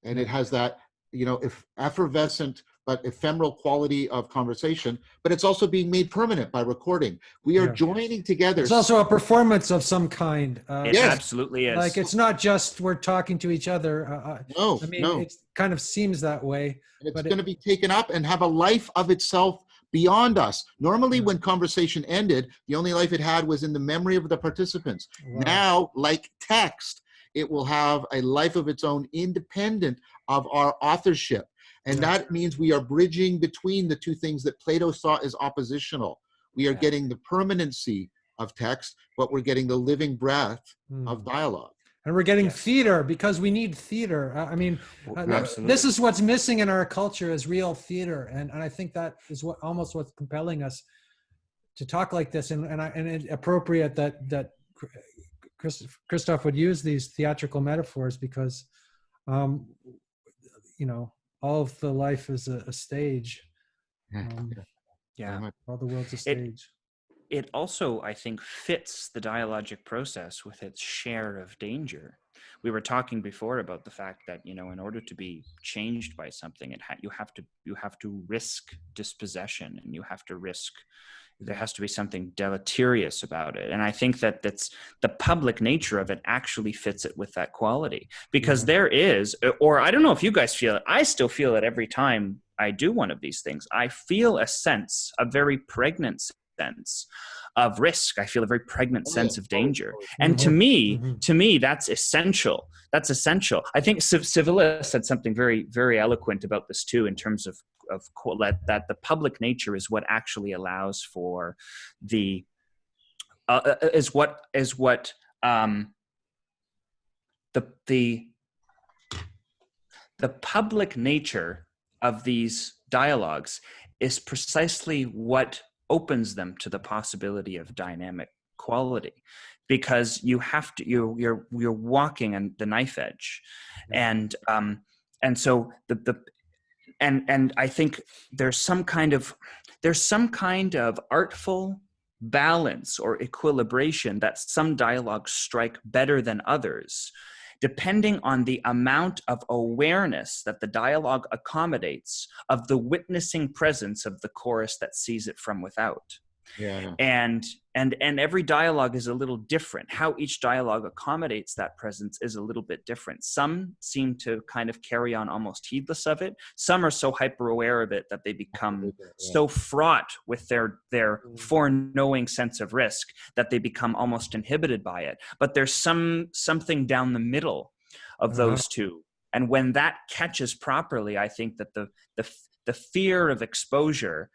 And it has that, if effervescent but ephemeral quality of conversation, but it's also being made permanent by recording. We are joining together. It's also a performance of some kind. It absolutely is. Like, it's not just we're talking to each other. I mean, it kind of seems that way. And it's going to be taken up and have a life of itself beyond us. Normally, when conversation ended, the only life it had was in the memory of the participants. Wow. Now, like text, it will have a life of its own independent of our authorship. And that means we are bridging between the two things that Plato saw as oppositional. We are getting the permanency of text, but we're getting the living breath of dialogue. And we're getting theater, because we need theater. I mean, this is what's missing in our culture, is real theater. And I think that is almost what's compelling us to talk like this. And it's appropriate that Christoph would use these theatrical metaphors, because, you know, all of the life is a stage. All the world's a stage. It also, I think, fits the dialogic process with its share of danger. We were talking before about the fact that, you know, in order to be changed by something, you have to risk dispossession, and there has to be something deleterious about it. And I think that that's the public nature of it actually fits it with that quality, because there is, or I don't know if you guys feel it, I still feel it every time I do one of these things. I feel a very pregnant sense of risk. I feel a very pregnant sense of danger. And to me, that's essential. That's essential. I think Civilis said something very, very eloquent about this too, in terms of that the public nature is what actually allows for the public nature of these dialogues is precisely what opens them to the possibility of dynamic quality, because you're walking on the knife edge, and so and I think there's some kind of artful balance or equilibration that some dialogues strike better than others, depending on the amount of awareness that the dialogue accommodates of the witnessing presence of the chorus that sees it from without. And every dialogue is a little different. How each dialogue accommodates that presence is a little bit different. Some seem to kind of carry on almost heedless of it. Some are so hyper aware of it that they become so fraught with their foreknowing sense of risk that they become almost inhibited by it. But there's something down the middle of those two. And when that catches properly, I think that the fear of exposure,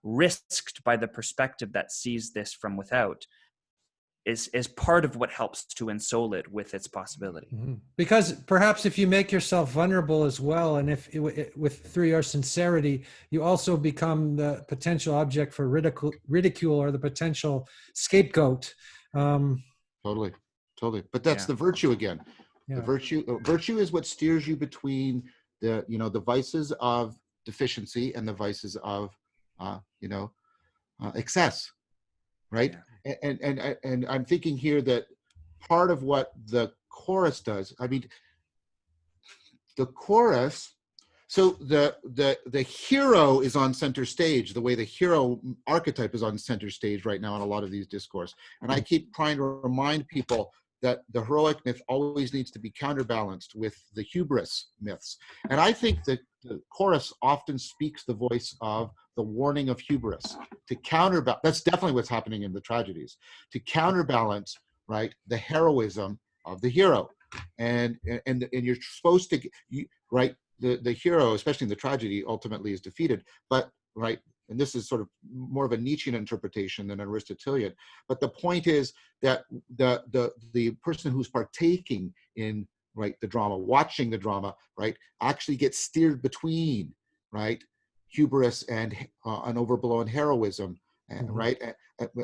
risked by the perspective that sees this from without, is part of what helps to ensoul it with its possibility. Because perhaps if you make yourself vulnerable as well, and through your sincerity, you also become the potential object for ridicule or the potential scapegoat. Totally. But that's the virtue again. The virtue is what steers you between the vices of deficiency and the vices of excess, right? And I'm thinking here that part of what the chorus does, I mean, the chorus, so the hero is on center stage, the way the hero archetype is on center stage right now in a lot of these discourse. And I keep trying to remind people that the heroic myth always needs to be counterbalanced with the hubris myths. And I think that the chorus often speaks the voice of the warning of hubris, to counterbalance. That's definitely what's happening in the tragedies, to counterbalance, right, the heroism of the hero. And you're supposed to, right, the hero, especially in the tragedy, ultimately is defeated, but, right, and this is sort of more of a Nietzschean interpretation than an Aristotelian, but the point is that the person who's partaking in, right, the drama, watching the drama, right, actually gets steered between, right, hubris and an overblown heroism, and right,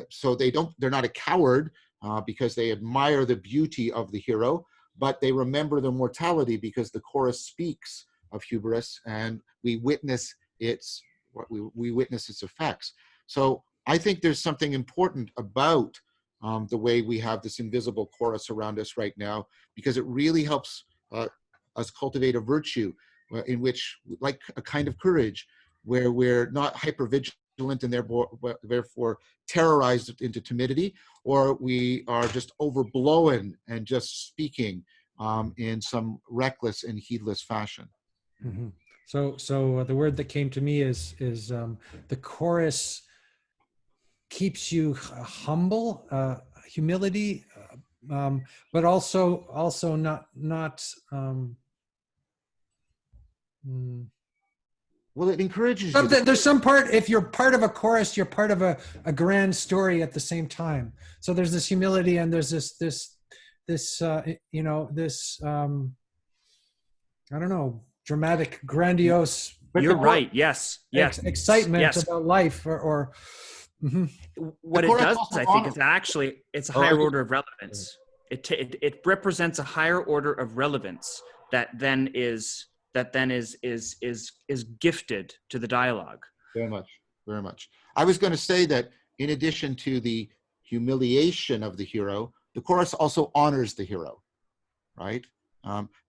so they're not a coward because they admire the beauty of the hero, but they remember the mortality because the chorus speaks of hubris, and we witness its effects. So I think there's something important about the way we have this invisible chorus around us right now, because it really helps us cultivate a virtue, in which, like a kind of courage, where we're not hypervigilant and therefore terrorized into timidity, or we are just overblown and just speaking in some reckless and heedless fashion. Mm-hmm. So the word that came to me is the chorus keeps you humble, humility, but also not. Well, it encourages you. There's some part, if you're part of a chorus, you're part of a grand story at the same time. So there's this humility, and there's this I don't know, dramatic, grandiose. You're right. Yes. Excitement about life, or mm-hmm. What it does, I think, is actually it's a higher order of relevance. It represents a higher order of relevance that then is gifted to the dialogue. Very much, very much. I was going to say that in addition to the humiliation of the hero, the chorus also honors the hero, right?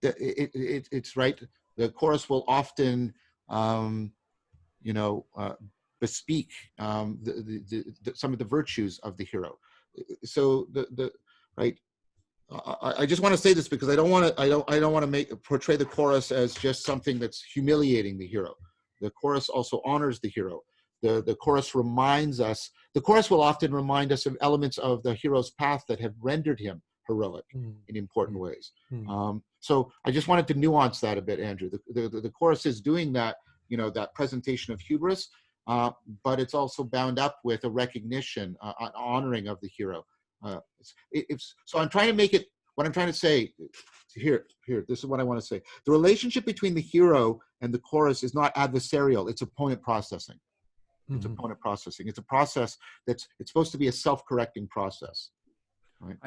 It's right. The chorus will often, bespeak some of the virtues of the hero. So right. I just want to say this because I don't want to portray the chorus as just something that's humiliating the hero. The chorus also honors the hero. The chorus reminds us. The chorus will often remind us of elements of the hero's path that have rendered him heroic in important ways. So I just wanted to nuance that a bit, Andrew. The chorus is doing that, that presentation of hubris, but it's also bound up with a recognition, an honoring of the hero. So I'm trying to make it, what I'm trying to say here, this is what I want to say. The relationship between the hero and the chorus is not adversarial, it's opponent processing. It's opponent processing. It's a process it's supposed to be a self-correcting process. Right?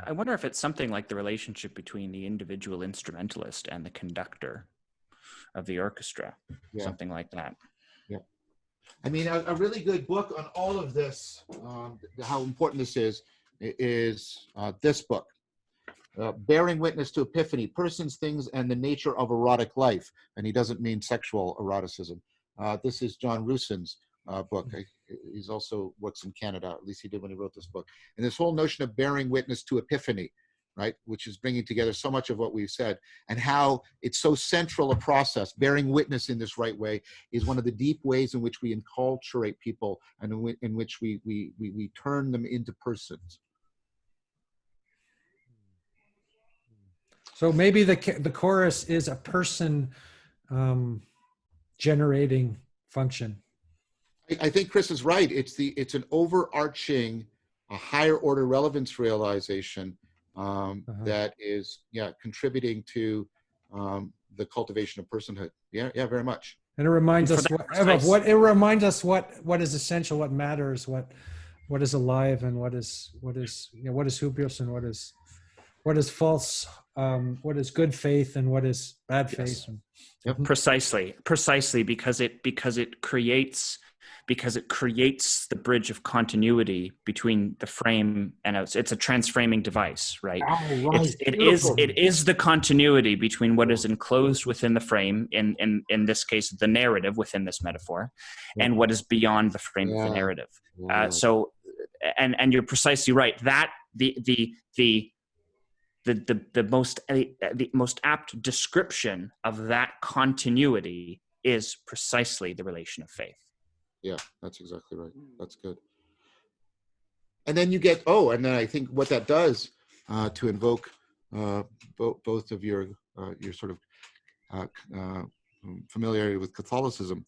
I wonder if it's something like the relationship between the individual instrumentalist and the conductor of the orchestra, something like that. Yeah. I mean, a really good book on all of this, how important this is this book, Bearing Witness to Epiphany, Persons, Things, and the Nature of Erotic Life. And he doesn't mean sexual eroticism. This is John Russin's book. He's also works in Canada, at least he did when he wrote this book. And this whole notion of bearing witness to epiphany, right, which is bringing together so much of what we've said, and how it's so central a process. Bearing witness in this right way is one of the deep ways in which we enculturate people and in which we turn them into persons. So maybe the chorus is a person generating function. I think Chris is right. It's an overarching, a higher order relevance realization that is contributing to the cultivation of personhood. Yeah, very much. And it reminds us what is essential, what matters, what is alive, and what is hubris, and what is false, what is good faith, and what is bad faith. Yep. Precisely because it creates the bridge of continuity between the frame and it's a transframing device, right? Oh, right. It is the continuity between what is enclosed within the frame, in this case the narrative within this metaphor, and what is beyond the frame of the narrative. So you're precisely right that the most apt description of that continuity is precisely the relation of faith. Yeah, that's exactly right. That's good. And then you get, and then I think what that does to invoke both of your sort of familiarity with Catholicism,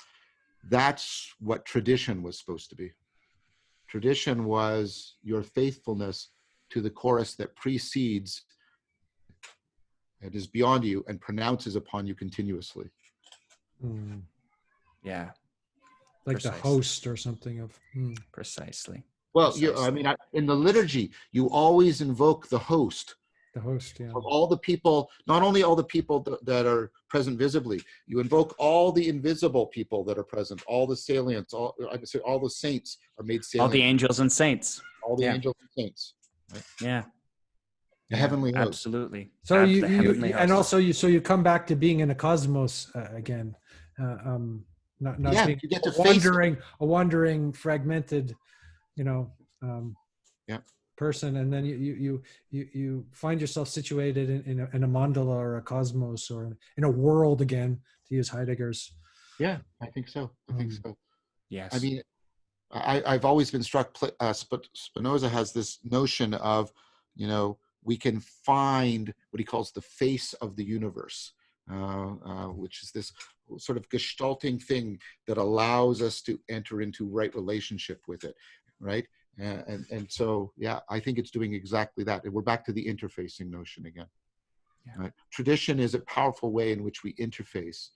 that's what tradition was supposed to be. Tradition was your faithfulness to the chorus that precedes and is beyond you and pronounces upon you continuously. Yeah. Like precisely. The host or something of precisely. Well, in the liturgy, you always invoke the host. The host, yeah. Of all the people, not only all the people that are present visibly, you invoke all the invisible people that are present, all the salients, all the saints are made salient. All the angels and saints. All the angels and saints. Right? Yeah. The heavenly host. Absolutely. So The heavenly and host. also you come back to being in a cosmos again, not Yeah, being you get to face it. a wandering, fragmented, you know, Yeah. person, and then you find yourself situated in a mandala or a cosmos or in a world again, to use Heidegger's. Yeah, I think so. I think so. Yes. I mean, I've always been struck. Spinoza has this notion of, we can find what he calls the face of the universe, which is this sort of gestalting thing that allows us to enter into right relationship with it, right? And so, yeah, I think it's doing exactly that. And we're back to the interfacing notion again. Yeah. Right? Tradition is a powerful way in which we interface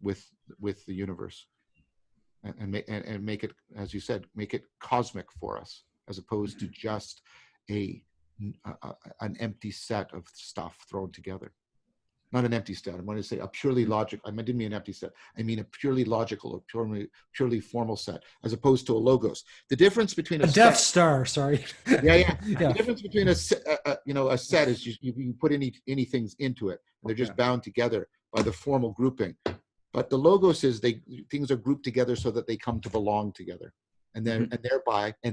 with the universe. And make it, as you said, make it cosmic for us, as opposed to just an empty set of stuff thrown together. Not an empty set. I want to say a purely logical. I didn't mean an empty set. I mean a purely logical or purely formal set, as opposed to a logos. The difference between a Death Star. Sorry. Yeah. The difference between a set is you put any things into it, and they're just bound together by the formal grouping. But the logos is things are grouped together so that they come to belong together, and then and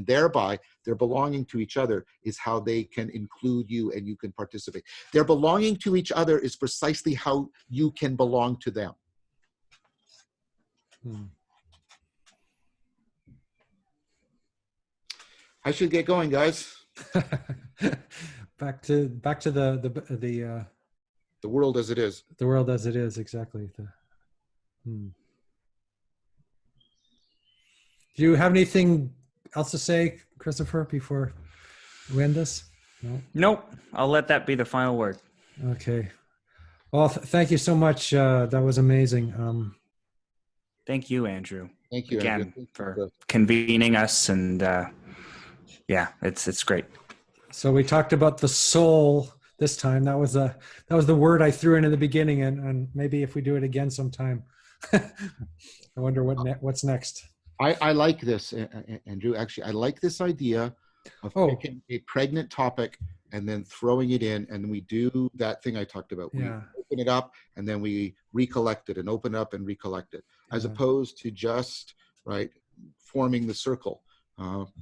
thereby their belonging to each other is how they can include you and you can participate. Their belonging to each other is precisely how you can belong to them. I should get going, guys. back to the world as it is. The world as it is, exactly. Do you have anything else to say, Christopher, before we end this? No? Nope. I'll let that be the final word. Okay. Well, thank you so much. That was amazing. Thank you, Andrew. Thank you again Andrew. For convening us, and yeah, it's great. So we talked about the soul this time. That was the word I threw in the beginning, and maybe if we do it again sometime, I wonder what's next. I like this, Andrew. Actually, I like this idea of picking a pregnant topic and then throwing it in, and we do that thing I talked about. We open it up, and then we recollect it, and open it up and recollect it, as opposed to just forming the circle,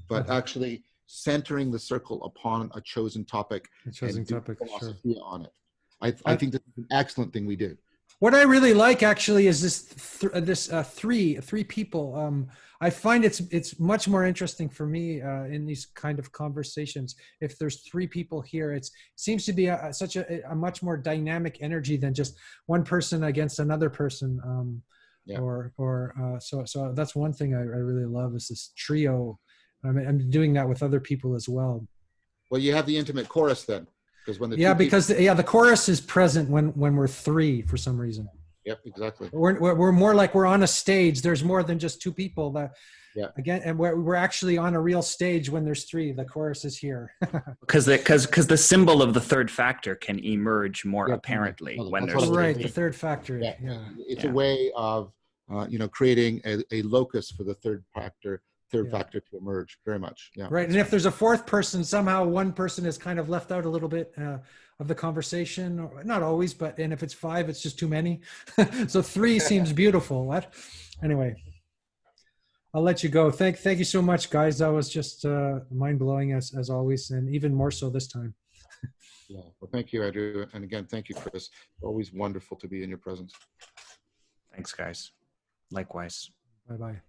but actually centering the circle upon a chosen topic, philosophy on it. I think that's an excellent thing we do. What I really like actually is this three people. I find it's much more interesting for me in these kind of conversations. If there's three people here, it seems to be such a much more dynamic energy than just one person against another person. So that's one thing I really love, is this trio. I'm doing that with other people as well. Well, you have the intimate chorus then. When the chorus is present when we're three for some reason. Yep, exactly. We're more like we're on a stage. There's more than just two people. Again, and we're actually on a real stage when there's three. The chorus is here. Because the symbol of the third factor can emerge more apparently when there's three. The third factor. It's a way of creating a locus for the third factor to emerge, very much. Right. And if there's a fourth person, somehow one person is kind of left out a little bit of the conversation, or not always, and if it's five, it's just too many. So three seems beautiful. Anyway, I'll let you go. Thank you so much, guys. That was just mind-blowing as always, and even more so this time. Well, thank you, Andrew. And again, thank you, Chris. Always wonderful to be in your presence. Thanks, guys. Likewise. Bye-bye.